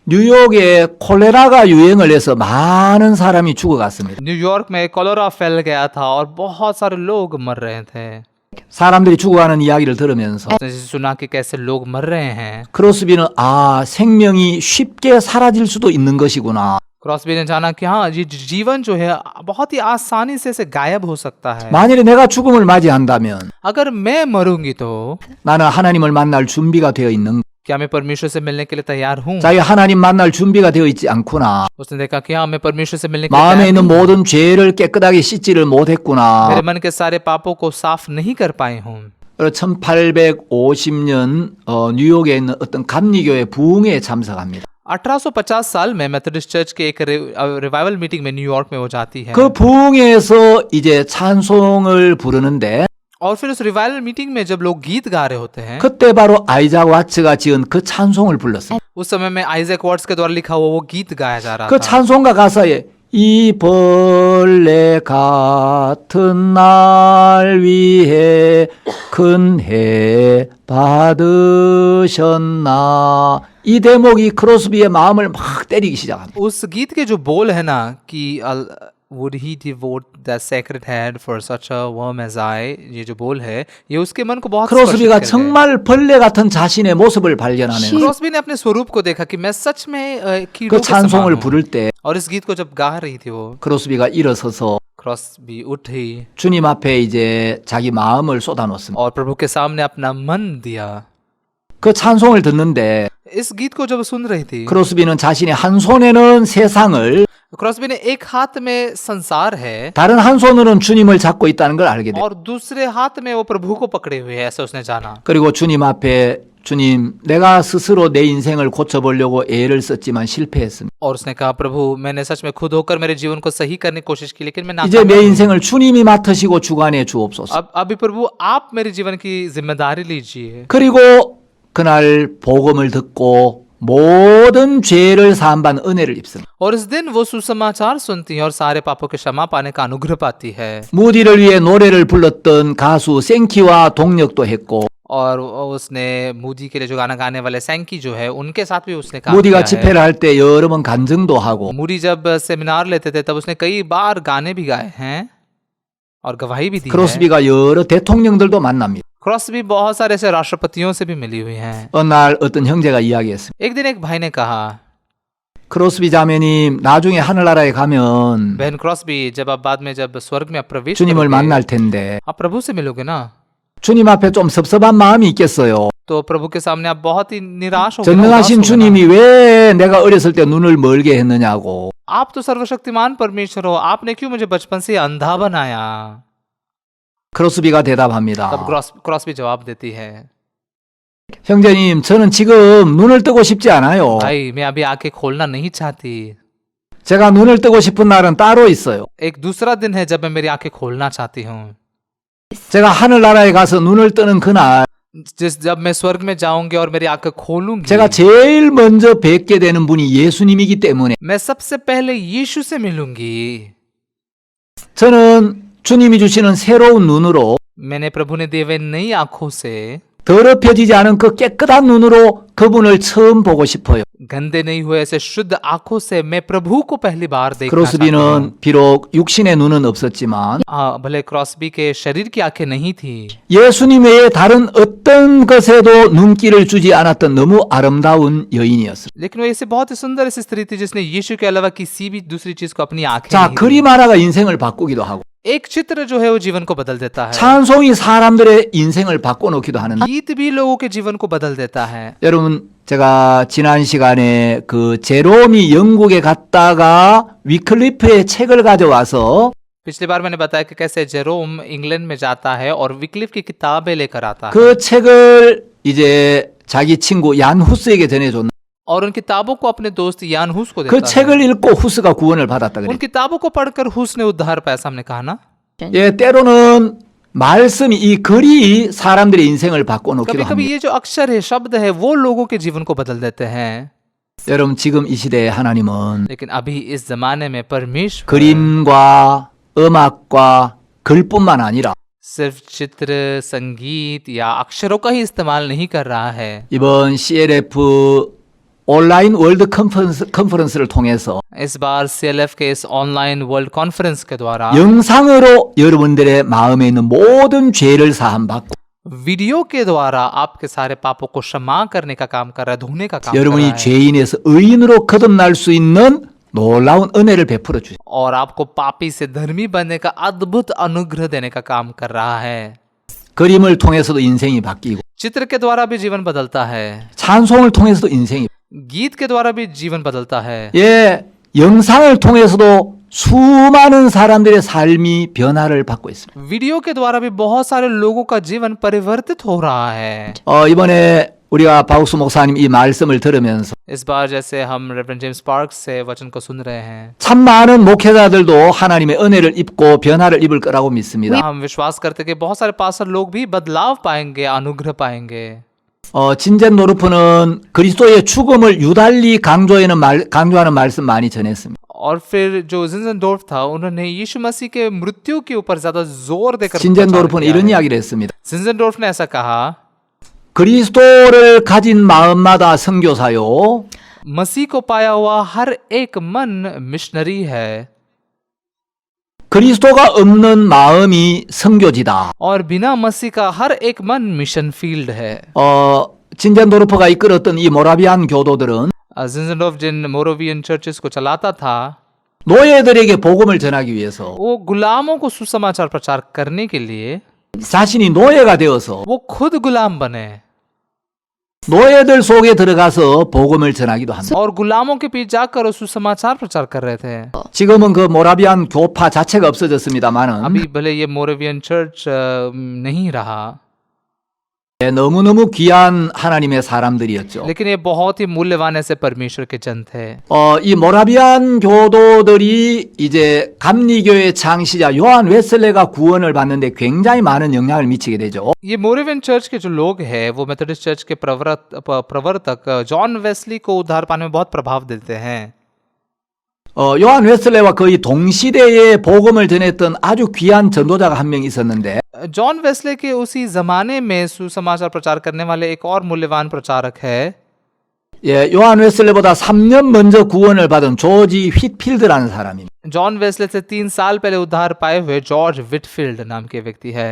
뉴욕에 콜레라가 유행을 해서 많은 사람이 죽어갔습니다. न्यूयॉर्क में कोलेरा फैल गया था और बहुत सारे लोग मर रहे थे। 사람들이 죽어가는 इ야기를 들으면서 सुना कि कैसे लोग मर रहे हैं। 크로스비는 생명이 쉽게 사라질 수도 있는 것이구나. क्रॉस्बी ने जाना कि हाँ ये जीवन जो है बहुत ही आसानी से इसे गायब हो सकता है। 만일에 내가 죽음을 맞이한다면 अगर मैं मरूंगी तो 나는 하나님을 만날 준비가 되어 있는 क्या मैं परमेश्वर से मिलने के लिए तैयार हूँ? 자기 하나님 만날 준비가 되어 있지 않구나. उसने देखा कि हाँ मैं परमेश्वर से मिलने के लिए 마음에 तैयार 있는 हूँ। 모든 죄를 깨끗하게 씻지를 못했구나. मेरे मन के सारे पापों को साफ नहीं कर पाई हूँ। 1850년 뉴욕에 있는 어떤 감리교회 부흥회에 참석합니다. 1850 साल में मेथोडिस्ट चर्च के एक रिवाइवल मीटिंग में न्यूयॉर्क में वो जाती है। 그 부흥회에서 이제 찬송을 부르는데 और फिर उस रिवाइवल मीटिंग में जब लोग गीत गा रहे होते हैं 그때 바로 아이작 와츠가 지은 그 찬송을 불렀어요. उस समय में आइजैक वॉट्स के द्वारा लिखा हुआ वो गीत गाया जा रहा 그 था। 찬송가 가사에 이 벌레 같은 날 위해 큰 해 받으셨나 이 대목이 크로스비의 마음을 막 때리기 시작합니다. उस गीत के जो बोल है ना कि would he devote the sacred head for such a worm as I, ये जो बोल है ये उसके मन को बहुत स्पर्शित 크로스비가 कर गया। 정말 벌레 같은 자신의 모습을 발견하면서 क्रॉस्बी ने अपने स्वरूप को देखा कि मैं सच में कीड़ों 그 के समान 찬송을 हूँ। 부를 때 और इस गीत को जब गा रही थी वो 크로스비가 일어서서 क्रॉस्बी उठी 주님 앞에 이제 자기 마음을 쏟아놓습니다. और प्रभु के सामने अपना मन दिया। 그 찬송을 듣는데 इस गीत को जब सुन रही थी 크로스비는 자신의 한 손에는 세상을 क्रॉस्बी ने एक हाथ में संसार है 다른 한 손으로는 주님을 잡고 있다는 걸 알게 돼요. और दूसरे हाथ में वो प्रभु को पकड़े हुए है, ऐसे उसने जाना। 그리고 주님 앞에 주님 내가 스스로 내 인생을 고쳐보려고 애를 썼지만 실패했습니다. और उसने कहा प्रभु मैंने सच में खुद होकर मेरे जीवन को सही करने की कोशिश की लेकिन मैं 이제 नाकाम 내 रही। 인생을 주님이 맡으시고 주관해 주옵소서. अब अभी प्रभु आप मेरे जीवन की जिम्मेदारी लीजिए। 그리고 그날 복음을 듣고 모든 죄를 사함받는 은혜를 입습니다. और इस दिन वो सुसमाचार सुनती है और सारे पापों के क्षमा पाने का अनुग्रह पाती है। 무디를 위해 노래를 불렀던 가수 생키와 동력도 했고 और उसने मूदी के लिए जो गाना गाने वाले सैंकी जो है उनके साथ भी उसने काम 무디가 किया है। 집회를 할 때 여러 번 간증도 하고 मूडी जब सेमिनार लेते थे तब उसने कई बार गाने भी गाए हैं और गवाही भी दी है। 크로스비가 여러 대통령들도 만납니다. क्रॉस्बी बहुत सारे ऐसे राष्ट्रपतियों से भी मिली हुई हैं। 어느 날 어떤 형제가 이야기했습니다. एक दिन एक भाई ने कहा 크로스비 자매님 나중에 하늘나라에 가면 बहन क्रॉस्बी जब आप बाद में जब स्वर्ग में आप प्रवेश 주님을 करोगे, 만날 텐데 आप प्रभु से मिलोगे ना 주님 앞에 좀 섭섭한 마음이 있겠어요. तो प्रभु के सामने आप बहुत ही निराश होगे ना, उदास 전능하신 होगे ना। 주님이 왜 내가 어렸을 때 눈을 멀게 했느냐고. आप तो सर्वशक्तिमान परमेश्वर हो, आपने क्यों मुझे बचपन से अंधा बनाया? 크로스비가 대답합니다. तब क्रॉस्बी जवाब देती है 형제님 저는 지금 눈을 뜨고 싶지 않아요. भाई मैं अभी आंखें खोलना नहीं चाहती। 제가 눈을 뜨고 싶은 날은 따로 있어요. एक दूसरा दिन है जब मैं मेरी आंखें खोलना चाहती हूँ। 제가 하늘나라에 가서 눈을 뜨는 그날 जब मैं स्वर्ग में जाऊंगी और मेरी आंखें खोलूंगी 제가 제일 먼저 뵙게 되는 분이 예수님이기 때문에 मैं सबसे पहले यीशु से मिलूंगी। 저는 주님이 주시는 새로운 눈으로 मैंने प्रभु ने दिए हुए नई आंखों से 더럽혀지지 않은 그 깨끗한 눈으로 그분을 처음 보고 싶어요. गंदे नहीं हुए ऐसे शुद्ध आंखों से मैं प्रभु को पहली बार देखना चाहता हूँ। 크로스비는 비록 육신의 눈은 없었지만 भले क्रॉसबी के शरीर की आंखें नहीं थी, 예수님 외에 다른 어떤 것에도 눈길을 주지 않았던 너무 아름다운 여인이었습니다. लेकिन वो ऐसे बहुत ही सुंदर ऐसी स्त्री थी जिसने यीशु के अलावा किसी भी दूसरी चीज को अपनी आंखें 자, नहीं दी। 그림 하나가 인생을 바꾸기도 하고 एक चित्र जो है वो जीवन को बदल देता है। 찬송이 사람들의 인생을 바꿔놓기도 하는데 गीत भी लोगों के जीवन को बदल देता है। 여러분 제가 지난 시간에 그 제롬이 영국에 갔다가 위클리프의 책을 가져와서 पिछली बार मैंने बताया कि कैसे जेरोम इंग्लैंड में जाता है और विक्लिफ की किताबें लेकर आता है 그 책을 이제 자기 친구 얀 후스에게 전해줬는데 और उन किताबों को अपने दोस्त यान हुस को 그 देता है। 책을 읽고 후스가 구원을 받았다 उन 그래. किताबों को पढ़कर हुस ने उद्धार पाया, हमने कहा ना। 예, 때로는 말씀이 이 글이 사람들의 인생을 바꿔놓기도 कभी कभी 합니다. ये जो अक्षर है, शब्द है, वो लोगों के जीवन को बदल देते हैं। 여러분 지금 이 시대에 하나님은 लेकिन अभी इस जमाने में परमेश्वर 그림과 음악과 글뿐만 아니라 सिर्फ चित्र, संगीत या अक्षरों का ही इस्तेमाल नहीं कर रहा है। 이번 CLF 온라인 월드 컨퍼런스를 통해서 इस बार CLF के इस ऑनलाइन वर्ल्ड कॉन्फ्रेंस के द्वारा 영상으로 여러분들의 마음에 있는 모든 죄를 사함받고 वीडियो के द्वारा आपके सारे पापों को क्षमा करने का काम कर रहा है, धोने का काम कर रहा 여러분이 है 죄인에서 의인으로 거듭날 수 있는 놀라운 은혜를 베풀어 주세요. और आपको पापी से धर्मी बनने का अद्भुत अनुग्रह देने का काम कर रहा है। 그림을 통해서도 인생이 바뀌고 चित्र के द्वारा भी जीवन बदलता है, 찬송을 통해서도 인생이 गीत के द्वारा भी जीवन बदलता है, 예, 영상을 통해서도 수많은 사람들의 삶이 변화를 받고 있습니다. वीडियो के द्वारा भी बहुत सारे लोगों का जीवन परिवर्तित हो रहा है। 이번에 우리가 바우스 목사님 이 말씀을 들으면서 इस बार जैसे हम रेवरेंड जेम्स पार्क से वचन को सुन रहे हैं, 참 많은 목회자들도 하나님의 은혜를 입고 변화를 입을 거라고 믿습니다. हम विश्वास करते कि बहुत सारे पास्टर लोग भी बदलाव पाएंगे, अनुग्रह पाएंगे। 진젠 노르프는 그리스도의 죽음을 유달리 강조하는 말씀 많이 전했습니다. और फिर जो जिंजनडोर्फ था, उन्होंने यीशु मसीह के मृत्यु के ऊपर ज्यादा जोर देकर 진젠 प्रचार 노르프는 किया 이런 है। 이야기를 했습니다. जिंजनडोर्फ ने ऐसा कहा, 그리스도를 가진 마음마다 선교사요. मसीह को पाया हुआ हर एक मन मिशनरी है 그리스도가 없는 마음이 선교지다. और बिना मसीह का हर एक मन मिशन फील्ड है। 진젠 노르프가 이끌었던 이 모라비안 교도들은 जिंजनडोर्फ जिन मोरोवियन चर्चेस को चलाता था, 노예들에게 복음을 전하기 위해서 वो गुलामों को सुसमाचार प्रचार करने के लिए 자신이 노예가 되어서 वो खुद गुलाम बने 노예들 속에 들어가서 복음을 전하기도 합니다. और गुलामों के पीछे जाकर वो सुसमाचार प्रचार कर रहे थे। 지금은 그 모라비안 교파 자체가 없어졌습니다만은 अभी भले ये मोरेवियन चर्च नहीं रहा, 너무너무 귀한 하나님의 사람들이었죠. लेकिन ये बहुत ही मूल्यवान ऐसे परमेश्वर के जन थे। 이 모라비안 교도들이 이제 감리교의 창시자 요한 웨슬레가 구원을 받는데 굉장히 많은 영향을 미치게 되죠. ये मोरेवियन चर्च के जो लोग हैं, वो मेथोडिस्ट चर्च के प्रवर्तक जॉन वेस्ली को उद्धार पाने में बहुत प्रभाव देते हैं। 요한 웨슬레와 거의 동시대에 복음을 전했던 아주 귀한 전도자가 한 명 있었는데 जॉन वेस्ले के उसी जमाने में सुसमाचार प्रचार करने वाले एक और मूल्यवान प्रचारक है, 예, 요한 웨슬레보다 3년 먼저 구원을 받은 조지 휘필드라는 사람입니다. जॉन वेस्ले से 3 साल पहले उद्धार पाए हुए जॉर्ज विटफील्ड नाम के व्यक्ति है।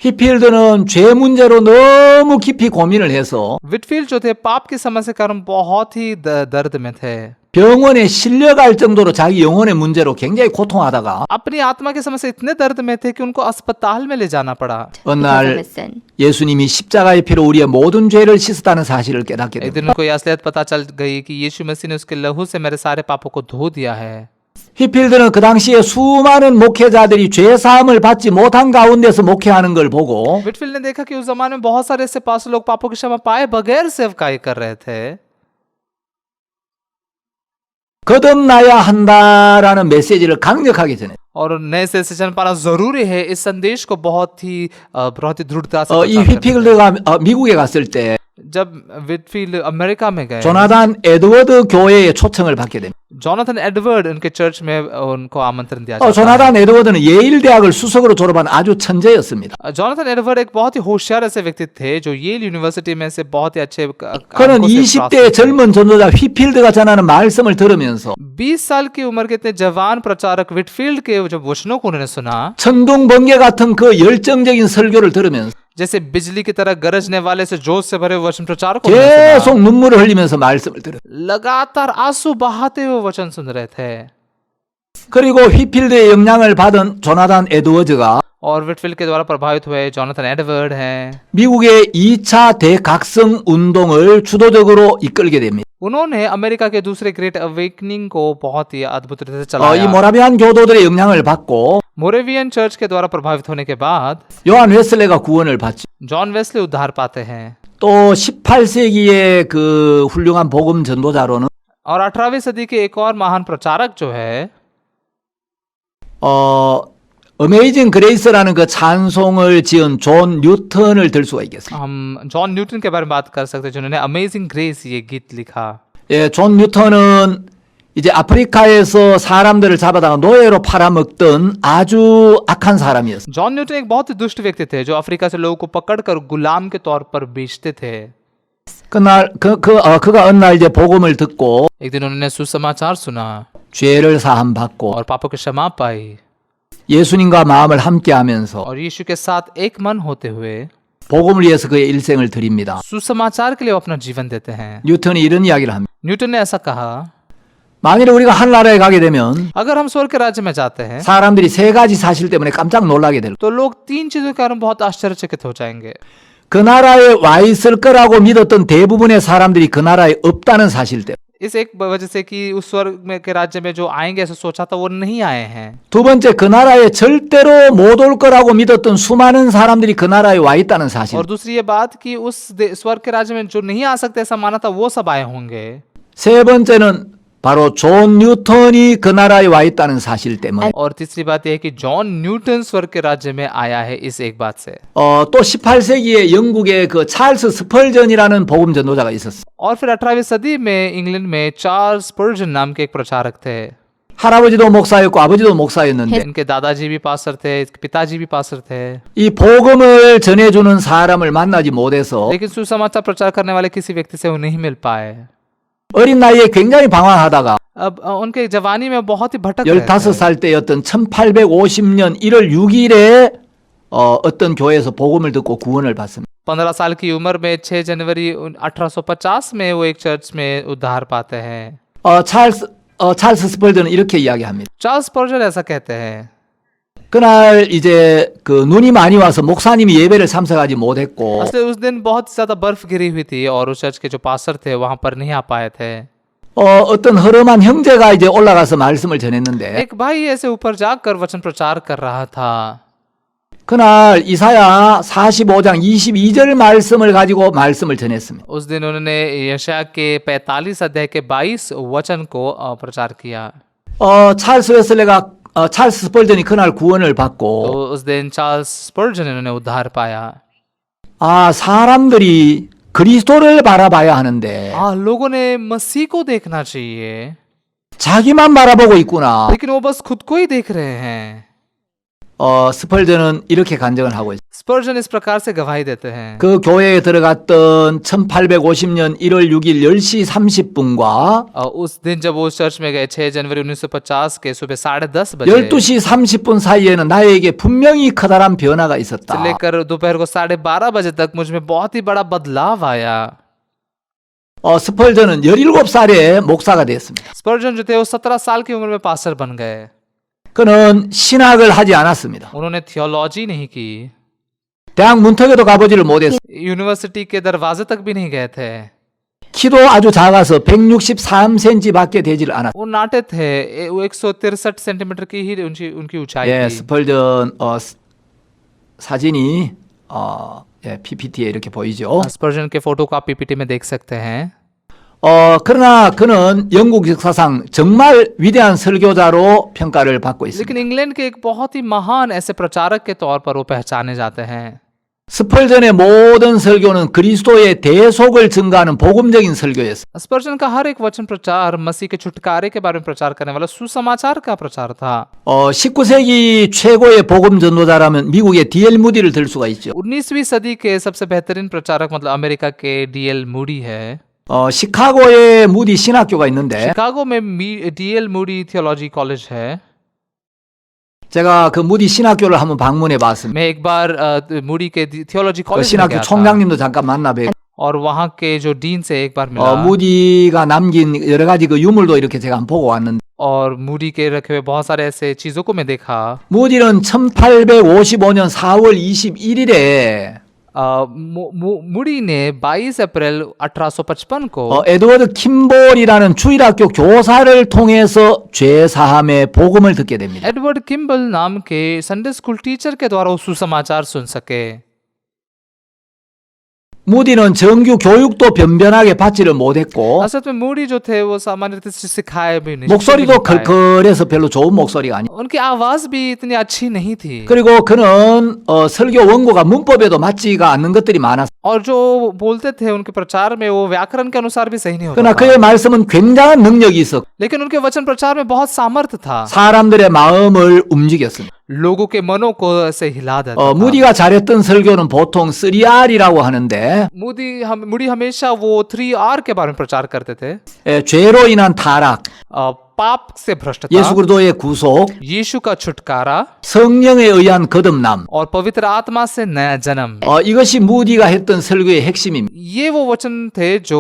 휘필드는 죄 문제로 너무 깊이 고민을 해서 विटफील्ड जो थे पाप की समस्या के कारण बहुत ही दर्द में थे, 병원에 실려갈 정도로 자기 영혼의 문제로 굉장히 고통하다가 अपनी आत्मा की समस्या इतने दर्द में थे कि उनको अस्पताल में ले जाना पड़ा। 어느 날 예수님이 십자가의 피로 우리의 모든 죄를 씻었다는 사실을 깨닫게 एक 됩니다. दिन उनको ये असलियत पता चल गई कि यीशु मसीह ने उसके लहू से मेरे सारे पापों को धो दिया है। 휘필드는 그 당시에 수많은 목회자들이 죄 사함을 받지 못한 가운데서 목회하는 걸 보고 विटफील्ड ने देखा कि उस जमाने में बहुत सारे ऐसे पास लोग पापों की क्षमा पाए बगैर सेवकाई कर रहे थे। 거듭나야 한다라는 메시지를 강력하게 전해. और नए से सेशन पाना जरूरी है, इस संदेश को बहुत ही दृढ़ता से 이 प्रचार करना है। 휘필드가 미국에 갔을 때 जब विटफील्ड अमेरिका में गए, 조나단 에드워드 교회에 초청을 받게 됩니다. जोनाथन एडवर्ड उनके चर्च में उनको आमंत्रण दिया जाता है। 조나단 에드워드는 예일 대학을 수석으로 졸업한 아주 천재였습니다. जोनाथन एडवर्ड एक बहुत ही होशियार ऐसे व्यक्ति थे जो येल यूनिवर्सिटी में से बहुत ही अच्छे 그는 20대의 젊은 전도자 휘필드가 전하는 말씀을 들으면서 20 साल की उम्र के इतने जवान प्रचारक विटफील्ड के जो वचनों को उन्होंने सुना, 천둥 번개 같은 그 열정적인 설교를 들으면서 जैसे बिजली की तरह गरजने वाले से जोश से भरे वचन प्रचार को उन्होंने सुना। 계속 눈물을 흘리면서 말씀을 들어요. लगातार आंसू बहाते हुए वचन सुन रहे थे। 그리고 휘필드의 영향을 받은 조나단 에드워즈가 और विटफील्ड के द्वारा प्रभावित हुए जोनाथन एडवर्ड हैं। 미국의 2차 대각성 운동을 주도적으로 이끌게 됩니다. उन्होंने अमेरिका के दूसरे ग्रेट अवेकनिंग को बहुत ही अद्भुत रीति से 이 चलाया। 모라비안 교도들의 영향을 받고 मोरेवियन चर्च के द्वारा प्रभावित होने के बाद 요한 웨슬레가 구원을 받죠. जॉन वेस्ले उद्धार पाते हैं। 또 18세기의 그 훌륭한 복음 전도자로는 और 18वीं सदी के एक और महान प्रचारक जो है 어메이징 그레이스라는 그 찬송을 지은 존 뉴턴을 들 수가 있겠습니다. हम जॉन न्यूटन के बारे में बात कर सकते हैं जिन्होंने अमेजिंग ग्रेस ये गीत लिखा। 예, 존 뉴턴은 이제 아프리카에서 사람들을 잡아다가 노예로 팔아먹던 아주 악한 사람이었어요. जॉन न्यूटन एक बहुत ही दुष्ट व्यक्ति थे जो अफ्रीका से लोगों को पकड़कर गुलाम के तौर पर बेचते थे। 그가 어느 날 이제 복음을 듣고 एक दिन उन्होंने सुसमाचार सुना 죄를 사함 받고 और पापों की क्षमा पाई 예수님과 마음을 함께하면서 और यीशु के साथ एक मन होते हुए 복음을 위해서 그의 일생을 드립니다. सुसमाचार के लिए वो अपना जीवन देते हैं। 뉴턴이 이런 이야기를 합니다. न्यूटन ने ऐसा कहा, 만일에 우리가 하늘나라에 가게 되면 अगर हम स्वर्ग के राज्य में जाते हैं 사람들이 세 가지 사실 때문에 깜짝 놀라게 될 거예요. तो लोग 3 चीजों के कारण बहुत आश्चर्यचकित हो जाएंगे। 그 나라에 와 있을 거라고 믿었던 대부분의 사람들이 그 나라에 없다는 사실 때문에. इस एक वजह से कि उस स्वर्ग में के राज्य में जो आएंगे ऐसा सोचा था वो नहीं आए हैं। 두 번째 그 나라에 절대로 못 올 거라고 믿었던 수많은 사람들이 그 나라에 와 있다는 사실. और दूसरी ये बात कि उस स्वर्ग के राज्य में जो नहीं आ सकते ऐसा माना था वो सब आए होंगे। 세 번째는 바로 존 뉴턴이 그 나라에 와 있다는 사실 때문에. और तीसरी बात यह है कि जॉन न्यूटन स्वर्ग के राज्य में आया है इस एक बात से। 또 18세기에 영국의 그 찰스 스펄전이라는 복음 전도자가 있었어요. और फिर 18वीं सदी में इंग्लैंड में चार्ल्स स्पर्जन नाम के एक प्रचारक थे। 할아버지도 목사였고 아버지도 목사였는데 इनके दादाजी भी पास्टर थे, पिताजी भी पास्टर थे। 이 복음을 전해주는 사람을 만나지 못해서 लेकिन सुसमाचार प्रचार करने वाले किसी व्यक्ति से वो नहीं मिल पाए। 어린 나이에 굉장히 방황하다가 अब उनके जवानी में बहुत ही भटक रहे थे। 15살 때였던 1850년 1월 6일에 어떤 교회에서 복음을 듣고 구원을 받습니다. 15 साल की उम्र में 6 जनवरी 1850 में वो एक चर्च में उद्धार पाते हैं। 찰스 스펄전은 이렇게 이야기합니다. चार्ल्स स्पर्जन ऐसा कहते हैं, 그날 이제 그 눈이 많이 와서 목사님이 예배를 참석하지 못했고 असली उस दिन बहुत ज्यादा बर्फ गिरी हुई थी और उस चर्च के जो पास्टर थे वहां पर नहीं आ पाए थे। 어떤 허름한 형제가 이제 올라가서 말씀을 전했는데 एक भाई ऐसे ऊपर जाकर वचन प्रचार कर रहा था। 그날 이사야 45장 22절 말씀을 가지고 말씀을 전했습니다. उस दिन उन्होंने यशायाह के 45 अध्याय के 22 वचन को प्रचार किया। 찰스 스펄전이 그날 구원을 받고 तो उस दिन चार्ल्स स्पर्जन उन्होंने उद्धार पाया। 사람들이 그리스도를 바라봐야 하는데 लोगों ने मसीह को देखना चाहिए 자기만 바라보고 있구나. लेकिन वो बस खुद को ही देख रहे हैं। 스펄전은 이렇게 간증을 하고 있어요. स्पर्जन इस प्रकार से गवाही देते हैं। 그 교회에 들어갔던 1850년 1월 6일 10시 30분과 उस दिन जब वो चर्च में गए 6 जनवरी 1950 के सुबह 10:30 बजे 12시 30분 사이에는 나에게 분명히 커다란 변화가 से 있었다. लेकर दोपहर को 12:30 बजे तक मुझ में बहुत ही बड़ा बदलाव आया। 스펄전은 17살에 목사가 됐습니다. स्पर्जन जो थे वो 17 साल की उम्र में पास्टर बन गए। 그는 신학을 하지 않았습니다. उन्होंने थियोलॉजी नहीं की, 대학 문턱에도 가보지를 못했어요. यूनिवर्सिटी के दरवाजे तक भी नहीं गए थे। 키도 아주 작아서 163cm밖에 되질 않았어요. वो नाटे थे, वो 163 सेंटीमीटर की ही उनकी ऊंचाई 예, थी। 스펄전 사진이 PPT에 이렇게 보이죠. स्पर्जन के फोटो को आप पीपीटी में देख सकते हैं। 그러나 그는 영국 역사상 정말 위대한 설교자로 평가를 받고 있습니다. लेकिन इंग्लैंड के एक बहुत ही महान ऐसे प्रचारक के तौर पर वो पहचाने जाते हैं। 스펄전의 모든 설교는 그리스도의 대속을 증가하는 복음적인 설교였어요. स्पर्जन का हर एक वचन प्रचार मसीह के छुटकारे के बारे में प्रचार करने वाला सुसमाचार का प्रचार था। 19세기 최고의 복음 전도자라면 미국의 D.L. 무디를 들 수가 있죠. 19वीं सदी के सबसे बेहतरीन प्रचारक मतलब अमेरिका के डीएल मूडी है। 시카고에 무디 신학교가 있는데 शिकागो में डीएल मूडी थियोलॉजी कॉलेज है। 제가 그 무디 신학교를 한번 방문해 봤습니다. मैं एक बार मूडी के थियोलॉजी 그 कॉलेज में 신학교 गया था 총장님도 잠깐 만나 뵙고 और वहाँ के जो डीन से एक बार मिला 무디가 남긴 여러 가지 그 유물도 이렇게 제가 한번 보고 왔는데 और मूडी के रखे हुए बहुत सारे ऐसे चीजों को मैं देखा। 무디는 1855년 4월 21일에 मूडी ने 22 अप्रैल 1855 को 에드워드 킴볼이라는 주일학교 교사를 통해서 죄 사함의 복음을 듣게 됩니다. एडवर्ड किम्बल नाम के संडे स्कूल टीचर के द्वारा वो सुसमाचार सुन सके। 무디는 정규 교육도 변변하게 받지를 못했고 असल में मूडी जो थे वो सामान्य रीति से सिखाए भी नहीं, 목소리도 नहीं पाए। 걸걸해서 별로 좋은 목소리가 아니. उनकी आवाज भी इतनी अच्छी नहीं थी 그리고 그는 설교 원고가 문법에도 맞지가 않는 것들이 많았어. और जो बोलते थे उनके प्रचार में वो व्याकरण के अनुसार भी सही नहीं होता 그러나 था। 그의 말씀은 굉장한 능력이 있었고 लेकिन उनके वचन प्रचार में बहुत सामर्थ्य था, 사람들의 마음을 움직였습니다. लोगों के मनों को से हिला देता था। 무디가 잘했던 설교는 보통 3R이라고 하는데 मूडी हमेशा वो 3R के बारे में प्रचार करते थे। 죄로 인한 타락, पाप से भ्रष्टता, 예수 그리스도의 구속, यीशु का छुटकारा 성령에 의한 거듭남. और पवित्र आत्मा से नया जन्म। 이것이 무디가 했던 설교의 핵심입니다. ये वो वचन थे जो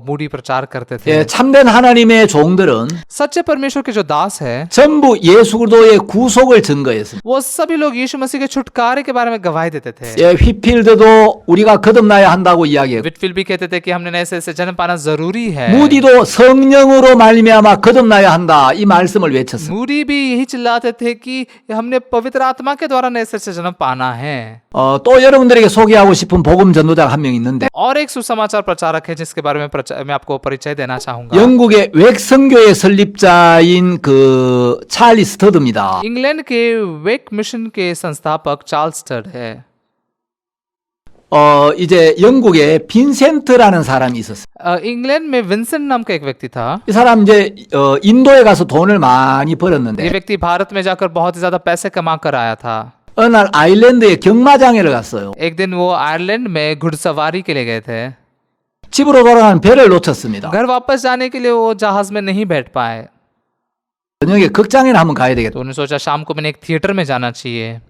मूडी प्रचार करते थे। 참된 하나님의 종들은 सच्चे परमेश्वर के जो दास है 전부 예수 그리스도의 구속을 증거했습니다. वो सभी लोग यीशु मसीह के छुटकारे के बारे में गवाही देते थे। 휘필드도 우리가 거듭나야 한다고 이야기했고 विटफिल भी कहते थे कि हमने ऐसे ऐसे जन्म पाना जरूरी है। 무디도 성령으로 말미암아 거듭나야 한다 이 말씀을 외쳤습니다. मूडी भी यही चिल्लाते थे कि हमने पवित्र आत्मा के द्वारा ऐसे ऐसे जन्म पाना है। 또 여러분들에게 소개하고 싶은 복음 전도자가 한 명 있는데 और एक सुसमाचार प्रचारक है जिसके बारे में मैं आपको परिचय देना चाहूंगा। 영국의 웩성교의 설립자인 그 찰리 스터드입니다. इंग्लैंड के वेक मिशन के संस्थापक चार्ल्स स्टड है। 이제 영국에 빈센트라는 사람이 있었어요. इंग्लैंड में विंसेंट नाम का एक व्यक्ति था। 이 사람 이제 인도에 가서 돈을 많이 ये 벌었는데 व्यक्ति भारत में जाकर बहुत ही ज्यादा पैसे कमा कर आया था। 어느 날 아일랜드에 경마장에를 갔어요. एक दिन वो आयरलैंड में घुड़सवारी के लिए गए थे। 집으로 돌아가는 배를 놓쳤습니다. घर वापस जाने के लिए वो जहाज में नहीं बैठ पाए, 저녁에 극장에는 한번 가야 되겠다. तो उन्होंने सोचा शाम को मैंने एक थिएटर में जाना चाहिए।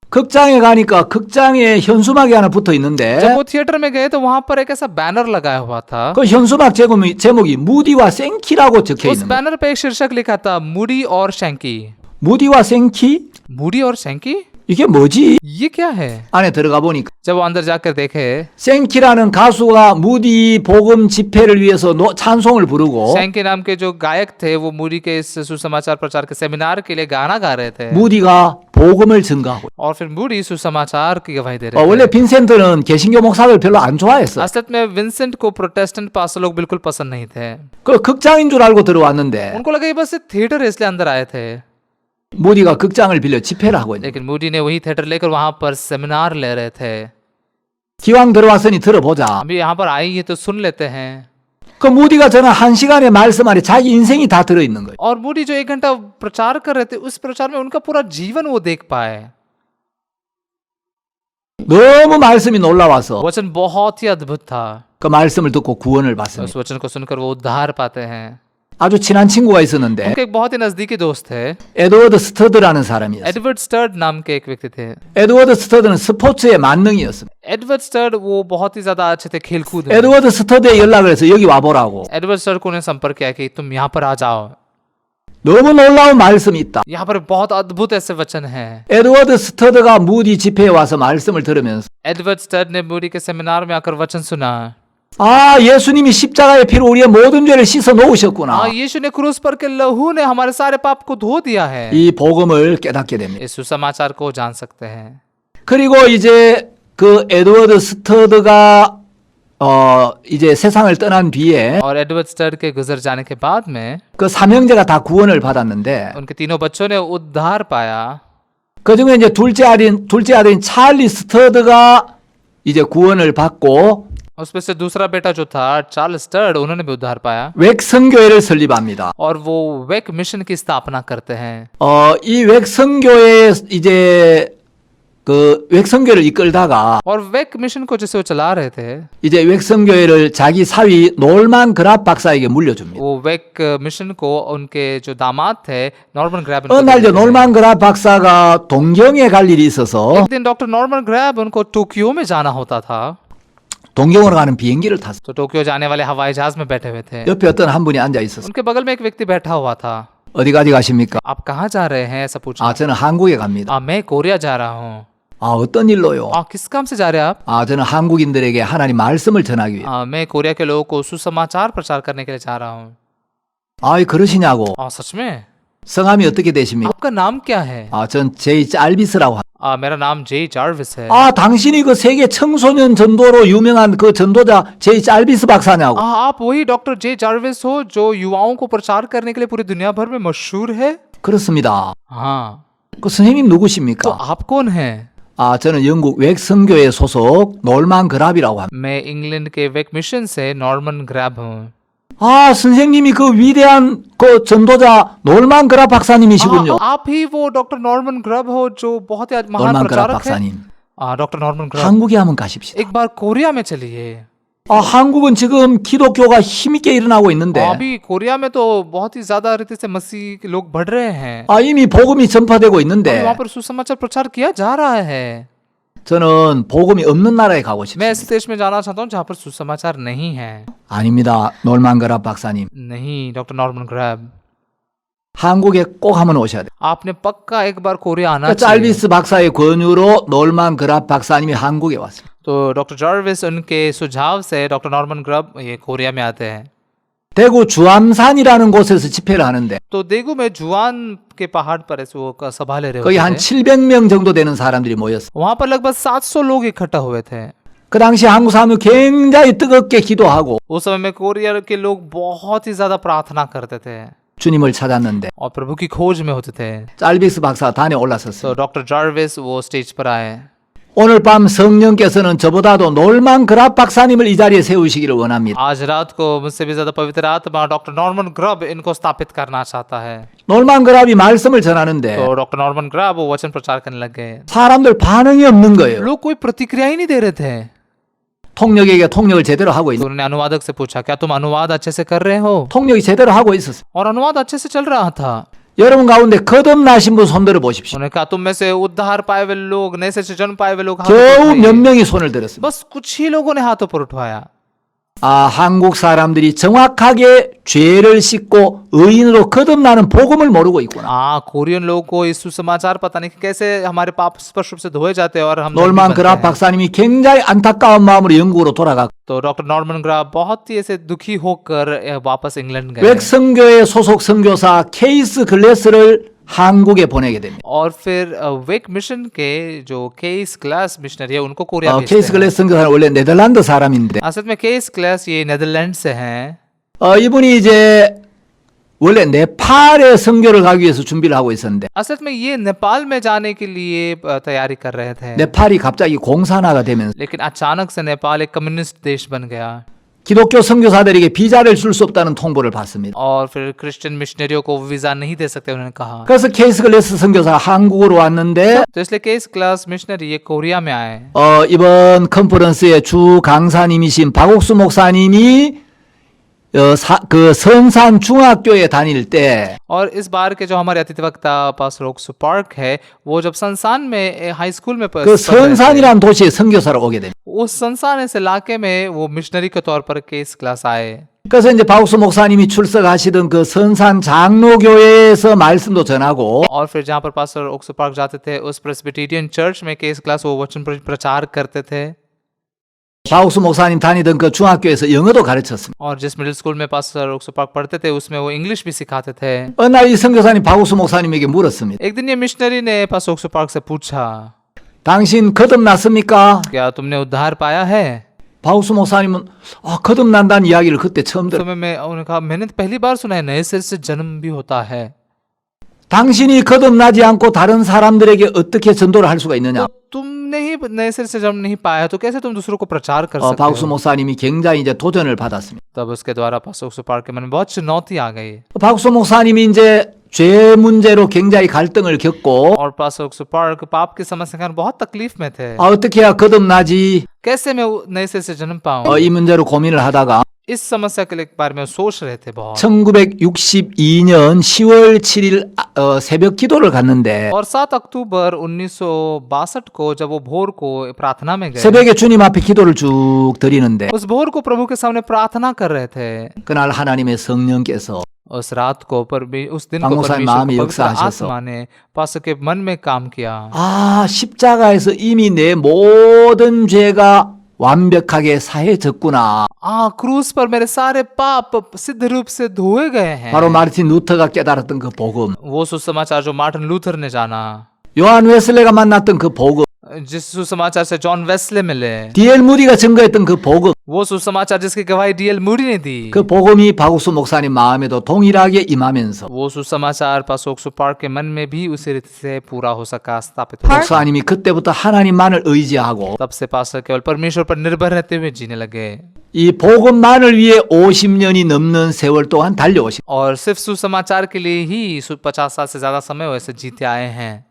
극장에 가니까 극장에 현수막이 하나 붙어 जब 있는데 वो थिएटर में गए तो वहां पर एक ऐसा बैनर लगाया हुआ था। 그 현수막 제목이 무디와 생키라고 적혀 उस 있는 거예요. बैनर पे एक शीर्षक लिखा था मूडी और शैंकी। 무디와 생키? मूडी और शैंकी 이게 뭐지? ये क्या है? 안에 들어가 보니까 जब वो अंदर जाकर देखे, 생키라는 가수가 무디 복음 집회를 위해서 찬송을 부르고 शैंकी नाम के जो गायक थे वो मूडी के इस सुसमाचार प्रचार के सेमिनार के लिए गाना गा रहे थे 무디가 복음을 증가하고 और फिर मूडी सुसमाचार की गवाही दे रहे थे। 원래 빈센트는 개신교 목사들 별로 안 좋아했어. असल में विंसेंट को प्रोटेस्टेंट पास्टर लोग बिल्कुल पसंद नहीं थे। 그 극장인 줄 알고 들어왔는데 उनको लगा ये बस एक थिएटर है इसलिए अंदर आए थे। 무디가 극장을 빌려 집회를 하고 있는. लेकिन मूडी ने वही थिएटर लेकर वहां पर सेमिनार ले रहे थे। 기왕 들어왔으니 들어보자. अभी यहाँ पर आई है तो सुन लेते हैं। 그 무디가 저는 1시간의 말씀 안에 자기 인생이 다 들어 있는 거예요. और मूडी जो 1 घंटा प्रचार कर रहे थे उस प्रचार में उनका पूरा जीवन वो देख पाए। 너무 말씀이 놀라워서 वचन बहुत ही अद्भुत था। 그 말씀을 듣고 구원을 받습니다. उस वचन को सुनकर वो उद्धार पाते हैं। 아주 친한 친구가 있었는데 उनके एक बहुत ही नजदीकी दोस्त थे, 에드워드 스터드라는 사람이었어요. एडवर्ड स्टर्ड नाम के एक व्यक्ति थे। 에드워드 스터드는 스포츠의 만능이었습니다. एडवर्ड स्टर्ड वो बहुत ही ज्यादा अच्छे थे खेलकूद में। 에드워드 스터드에 연락을 해서 여기 와보라고. एडवर्ड स्टर्ड को उन्हें संपर्क किया कि तुम यहाँ पर आ जाओ, 너무 놀라운 말씀이 있다. यहाँ पर बहुत अद्भुत ऐसे वचन हैं। 에드워드 스터드가 무디 집회에 와서 말씀을 들으면서 एडवर्ड स्टर्ड ने मूडी के सेमिनार में आकर वचन सुना। 예수님이 십자가의 피로 우리의 모든 죄를 씻어 놓으셨구나. यीशु ने क्रूस पर के लहू ने हमारे सारे पाप को धो दिया है। 이 복음을 깨닫게 됩니다. इस सुसमाचार को जान सकते हैं। 그리고 이제 그 에드워드 스터드가 이제 세상을 떠난 뒤에 और एडवर्ड स्टर्ड के गुजर जाने के बाद में 그 삼형제가 다 구원을 받았는데 उनके तीनों बच्चों ने उद्धार पाया। 그중에 이제 둘째 아들인 찰리 스터드가 이제 구원을 받고 उसमें से दूसरा बेटा जो था चार्ल्स स्टर्ड, उन्होंने भी उद्धार पाया 웩성교회를 설립합니다. और वो वेक मिशन की स्थापना करते हैं। 이 웩성교회 이제 그 웩성교회를 이끌다가 और वेक मिशन को जैसे वो चला रहे थे, 이제 웩성교회를 자기 사위 놀만 그랍 박사에게 물려줍니다. वो वेक मिशन को उनके जो दामाद थे नॉर्मन ग्रैब 어느 날 놀만 그랍 박사가 동경에 갈 일이 있어서 एक दिन डॉक्टर नॉर्मन ग्रैब उनको टोक्यो में जाना होता था, 동경으로 가는 비행기를 탔어요. तो टोक्यो जाने वाले हवाई जहाज में बैठे हुए थे। 옆에 어떤 한 분이 앉아 있었어요. उनके बगल में एक व्यक्ति बैठा हुआ था। 어디까지 가십니까? आप कहाँ जा रहे हैं, ऐसा पूछा। 저는 한국에 갑니다. मैं कोरिया जा रहा हूँ। 어떤 일로요? किस काम से जा रहे हैं आप? 저는 한국인들에게 하나님 말씀을 전하기 위해. मैं कोरिया के लोगों को सुसमाचार प्रचार करने के लिए जा रहा हूँ। 그러시냐고. सच में? 성함이 어떻게 되십니까? आपका नाम क्या है? 전 제이 짤비스라고 합니다. मेरा नाम 제이 자르비스 है। 당신이 그 세계 청소년 전도로 유명한 그 전도자 제이 짤비스 박사냐고. आप वही डॉक्टर जे जार्विस हो जो युवाओं को प्रचार करने के लिए पूरी दुनिया भर में मशहूर है? 그렇습니다. हाँ। 그 선생님 तो 누구십니까? आप कौन हैं? 저는 영국 웩성교회 소속 놀만 그랍이라고 합니다. मैं इंग्लैंड के वेक मिशन से नॉर्मन ग्रैब हूँ। 선생님이 그 위대한 그 전도자 놀만 그랍 박사님이시군요. आप ही वो डॉक्टर नॉर्मन ग्रैब हो जो बहुत ही महान 놀만 그랍 प्रचारक है। 박사님. Doctor Norman Grubb, 한국에 한번 가십시다. एक बार कोरिया में चलिए। 한국은 지금 기독교가 힘있게 일어나고 있는데 अभी कोरिया में तो बहुत ही ज्यादा रीति से मसीह के लोग बढ़ रहे हैं। 이미 복음이 전파되고 있는데 वहाँ पर सुसमाचार प्रचार किया जा रहा है। 저는 복음이 없는 나라에 가고 मैं 싶습니다. ऐसे देश में जाना चाहता हूँ जहाँ पर सुसमाचार नहीं है। 아닙니다. 놀만 그랍 박사님. नहीं डॉक्टर नॉर्मन ग्रैब, 한국에 꼭 한번 오셔야 돼요. आपने पक्का एक बार कोरिया आना 그 चाहिए। 짤비스 박사의 권유로 놀만 그랍 박사님이 한국에 왔습니다. तो डॉक्टर जार्विस उनके सुझाव से डॉक्टर नॉर्मन ग्रब ये कोरिया में आते हैं। 대구 주암산이라는 곳에서 집회를 하는데 तो देगू में जुआन के पहाड़ पर ऐसे वो सभा ले रहे 거기 한 थे। 700명 정도 되는 사람들이 모였어요. वहां पर लगभग 700 लोग इकट्ठा हुए थे। 그 당시 한국 사람들 굉장히 뜨겁게 기도하고 उस समय में कोरिया के लोग बहुत ही ज्यादा प्रार्थना करते थे 주님을 찾았는데 और प्रभु की खोज में होते थे। 짤비스 박사가 단에 올라섰어요. तो डॉक्टर जार्विस वो स्टेज पर आए। 오늘 밤 성령께서는 저보다도 놀만 그랍 박사님을 이 자리에 세우시기를 원합니다. आज रात को मुझसे भी ज्यादा पवित्र आत्मा डॉक्टर नॉर्मन ग्रब इनको स्थापित करना चाहता है। 놀만 그랍이 말씀을 전하는데 तो डॉक्टर नॉर्मन ग्रब वो वचन प्रचार करने लग गए। 사람들 반응이 없는 거예요. लोग कोई प्रतिक्रिया ही नहीं दे रहे थे। 통역에게 통역을 제대로 하고 तो 있어요. उन्होंने अनुवादक से पूछा, क्या तुम अनुवाद अच्छे से कर रहे हो? 통역이 제대로 하고 있었어요. और अनुवाद अच्छे से चल रहा था। 여러분 가운데 거듭나신 분 손들어 보십시오. उन्होंने कहा, तुम में से उद्धार पाए हुए लोग, नए से जन्म पाए हुए लोग हाथ 겨우 몇 उठाइए। 명이 손을 들었습니다. बस कुछ ही लोगों ने हाथों पर उठाया। 한국 사람들이 정확하게 죄를 씻고 의인으로 거듭나는 복음을 모르고 있구나. कोरियन लोगों को इस सुसमाचार पता नहीं कि कैसे हमारे पाप स्पष्ट रूप से धोए जाते हैं और हम धर्मी 놀만 बनते 그랍 हैं। 박사님이 굉장히 안타까운 마음으로 영국으로 돌아가 तो डॉक्टर नॉर्मन ग्राफ बहुत ही ऐसे दुखी होकर वापस इंग्लैंड गए 웩성교회 소속 선교사 케이스 글래스를 한국에 보내게 됩니다. और फिर वेक मिशन के जो केस क्लास मिशनरी है उनको कोरिया भेजते 케이스 हैं। 글래스 선교사는 원래 네덜란드 사람인데 असल में केस क्लास ये नेदरलैंड से हैं। 이분이 이제 원래 네팔에 선교를 가기 위해서 준비를 하고 있었는데 असल में ये नेपाल में जाने के लिए तैयारी कर रहे थे, 네팔이 갑자기 공산화가 되면서 लेकिन अचानक से नेपाल एक कम्युनिस्ट देश बन गया 기독교 선교사들에게 비자를 줄 수 없다는 통보를 받습니다. और फिर क्रिश्चियन मिशनरियों को वीजा नहीं दे सकते उन्होंने कहा। 그래서 케이스 글래스 선교사가 한국으로 왔는데 तो इसलिए केस क्लास मिशनरी ये कोरिया में आए। 이번 컨퍼런스의 주 강사님이신 박옥수 목사님이 그 선산 중학교에 다닐 때 और इस बार के जो हमारे अतिथि वक्ता पास्टर ओक्सु पार्क है, वो जब संसान में हाई स्कूल में 그 पढ़ रहे थे, 선산이라는 도시에 선교사로 오게 됩니다. उस संसान इस इलाके में वो मिशनरी के तौर पर केस क्लास आए। 그래서 이제 박옥수 목사님이 출석하시던 그 선산 장로교회에서 말씀도 전하고 और फिर जहाँ पर पास्टर ओक्सु पार्क जाते थे उस प्रेस्बिटेरियन चर्च में केस क्लास वो वचन प्रचार करते थे। 박옥수 목사님 다니던 그 중학교에서 영어도 가르쳤습니다. और जिस मिडिल स्कूल में पास्टर ओक्सु पार्क पढ़ते थे उसमें वो इंग्लिश भी सिखाते थे। 어느 날 이 선교사님 박옥수 목사님에게 물었습니다. एक दिन ये मिशनरी ने पास्टर ओक्सु पार्क से पूछा, 당신 거듭났습니까? क्या तुमने उद्धार पाया है? 박옥수 목사님은 거듭난다는 이야기를 그때 처음 तो 들었어요. मैं उन्होंने कहा, मैंने तो पहली बार सुना है नए सिर से जन्म भी होता है। 당신이 거듭나지 않고 다른 사람들에게 어떻게 전도를 할 수가 있느냐? तुमने ही नए सिर से जन्म नहीं पाया तो कैसे तुम दूसरों को प्रचार कर सकते 박수 हो? 목사님이 굉장히 이제 도전을 받았습니다. तब उसके द्वारा पास्टर सुपार के मन में बहुत चुनौती आ गई 박수 목사님이 이제 죄 문제로 굉장히 갈등을 겪고 और पास्टर सुपार पाप की समस्या के कारण बहुत तकलीफ में थे। 어떻게 해야 거듭나지? कैसे मैं नए सिर से जन्म पाऊं? 이 문제로 고민을 하다가 इस समस्या के बारे में सोच रहे थे बहुत। 1962년 10월 7일 새벽 기도를 갔는데 और 7 अक्टूबर 1962 को जब वो भोर को प्रार्थना में गए, 새벽에 주님 앞에 기도를 쭉 드리는데 उस भोर को प्रभु के सामने प्रार्थना कर रहे थे। 그날 하나님의 성령께서 उस रात को उस दिन को 박목사님 परमेश्वर 마음이 को पवित्र 역사하셔서 आत्मा ने पास्टर के मन में काम किया। 십자가에서 이미 내 모든 죄가 완벽하게 사해졌구나. क्रूस पर मेरे सारे पाप सिद्ध रूप से धोए गए हैं। 바로 마르틴 루터가 깨달았던 그 복음, वो सुसमाचार जो मार्टिन लूथर ने जाना, 요한 웨슬레가 만났던 그 복음, जिस सुसमाचार से जॉन वेस्ले मिले, D.L. 무디가 증거했던 그 복음, वो सुसमाचार जिसकी गवाही डीएल मूडी ने दी, 그 복음이 박우수 목사님 마음에도 동일하게 임하면서 वो सुसमाचार पास्टर सुपार के मन में भी उसी रीति से पूरा हो सका, स्थापित हो। 목사님이 그때부터 하나님만을 의지하고 तब से पास्टर केवल परमेश्वर पर निर्भर रहते हुए जीने लगे 이 복음만을 위해 50년이 넘는 세월 동안 달려오신. और सिर्फ सुसमाचार के लिए ही 50 साल से ज्यादा समय वैसे जीते आए हैं।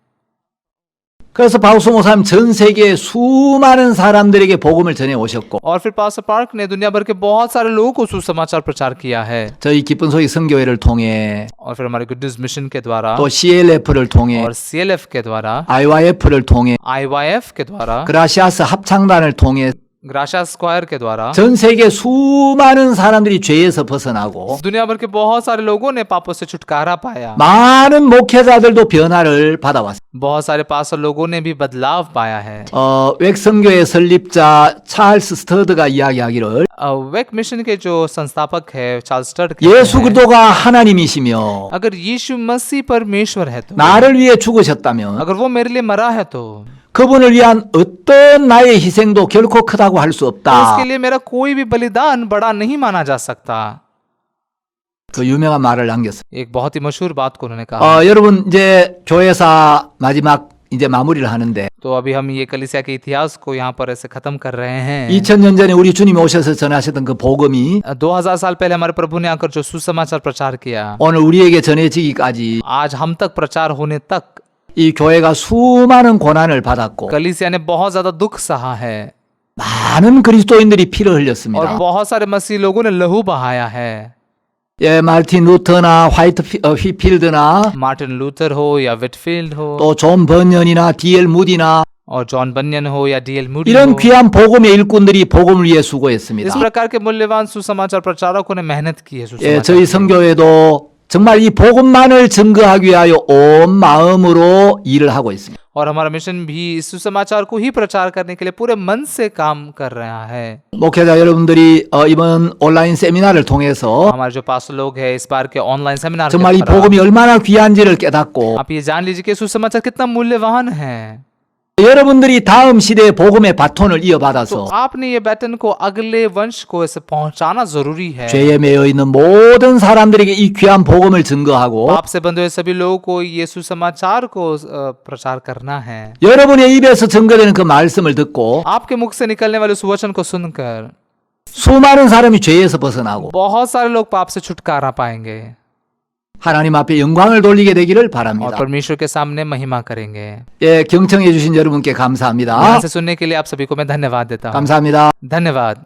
그래서 박우수 목사님 전 세계 수많은 사람들에게 복음을 전해 오셨고 और फिर पास्टर पार्क ने दुनिया भर के बहुत सारे लोगों को सुसमाचार प्रचार किया है 저희 기쁜 소식 선교회를 통해 और फिर हमारे गुड न्यूज मिशन के द्वारा 또 CLF를 통해 और CLF के द्वारा IYF를 통해 IYF के द्वारा 그라시아스 합창단을 통해 ग्राशा स्क्वायर के द्वारा 전 세계 수많은 사람들이 죄에서 벗어나고 दुनिया भर के बहुत सारे लोगों ने पापों से छुटकारा पाया। 많은 목회자들도 변화를 받아왔어요. बहुत सारे पास्टर लोगों ने भी बदलाव पाया है। 웩성교회 설립자 찰스 스터드가 이야기하기를 वेक मिशन के जो संस्थापक है चार्ल्स स्टड 예수 그리스도가 하나님이시며 अगर यीशु मसीह परमेश्वर है तो 나를 위해 죽으셨다면 अगर वो मेरे लिए मरा है तो 그분을 위한 어떤 나의 희생도 결코 크다고 할 수 없다. उसके लिए मेरा कोई भी बलिदान बड़ा नहीं माना जा सकता। 그 유명한 말을 남겼어요. एक बहुत ही मशहूर बात को उन्होंने कहा। 여러분 이제 교회사 마지막 이제 마무리를 하는데 तो अभी हम ये कलीसिया के इतिहास को यहाँ पर ऐसे खत्म कर रहे हैं। 2000년 전에 우리 주님이 오셔서 전하셨던 그 복음이 2000 साल पहले हमारे प्रभु ने आकर जो सुसमाचार प्रचार किया, 오늘 우리에게 전해지기까지 आज हम तक प्रचार होने तक 이 교회가 수많은 고난을 받았고 कलीसिया ने बहुत ज्यादा दुख सहा है 많은 그리스도인들이 피를 और 흘렸습니다. बहुत सारे मसीह लोगों ने लहू बहाया है। 예, 마르틴 루터나 휘필드나 मार्टिन लूथर हो या विटफील्ड हो 또 존 버년이나 D.L. 무디나 और जॉन बनियन हो या डीएल मूडी 이런 हो, 귀한 복음의 일꾼들이 복음을 위해 इस 수고했습니다. प्रकार के मूल्यवान सुसमाचार प्रचारकों ने मेहनत की है। 예, सुसमाचार 저희 की। 선교회도 정말 이 복음만을 증거하기 위하여 온 마음으로 일을 하고 있습니다. और हमारा मिशन भी इस सुसमाचार को ही प्रचार करने के लिए पूरे मन से काम कर रहा है। 목회자 여러분들이 이번 온라인 세미나를 통해서 हमारे जो पास्टर लोग हैं इस बार के ऑनलाइन सेमिनार के 정말 이 द्वारा 복음이 얼마나 귀한지를 깨닫고 आप ये जान लीजिए कि सुसमाचार कितना मूल्यवान है। 여러분들이 다음 시대의 복음의 바톤을 तो 이어받아서 आपने ये बैटन को अगले वंश को ऐसे पहुंचाना जरूरी है। 죄에 매여 있는 모든 사람들에게 이 귀한 복음을 증거하고 पाप से बंधे हुए सभी लोगों को ये सुसमाचार को प्रचार करना है। 여러분의 입에서 증거되는 그 말씀을 듣고 आपके मुख से निकलने वाले उस वचन को सुनकर 수많은 사람이 죄에서 벗어나고 बहुत सारे लोग पाप से छुटकारा पाएंगे 하나님 앞에 영광을 돌리게 되기를 और 바랍니다. परमेश्वर के सामने महिमा करेंगे। 예, 경청해 주신 여러분께 감사합니다. यहाँ से सुनने के लिए आप सभी को मैं धन्यवाद देता हूँ। 감사합니다. धन्यवाद।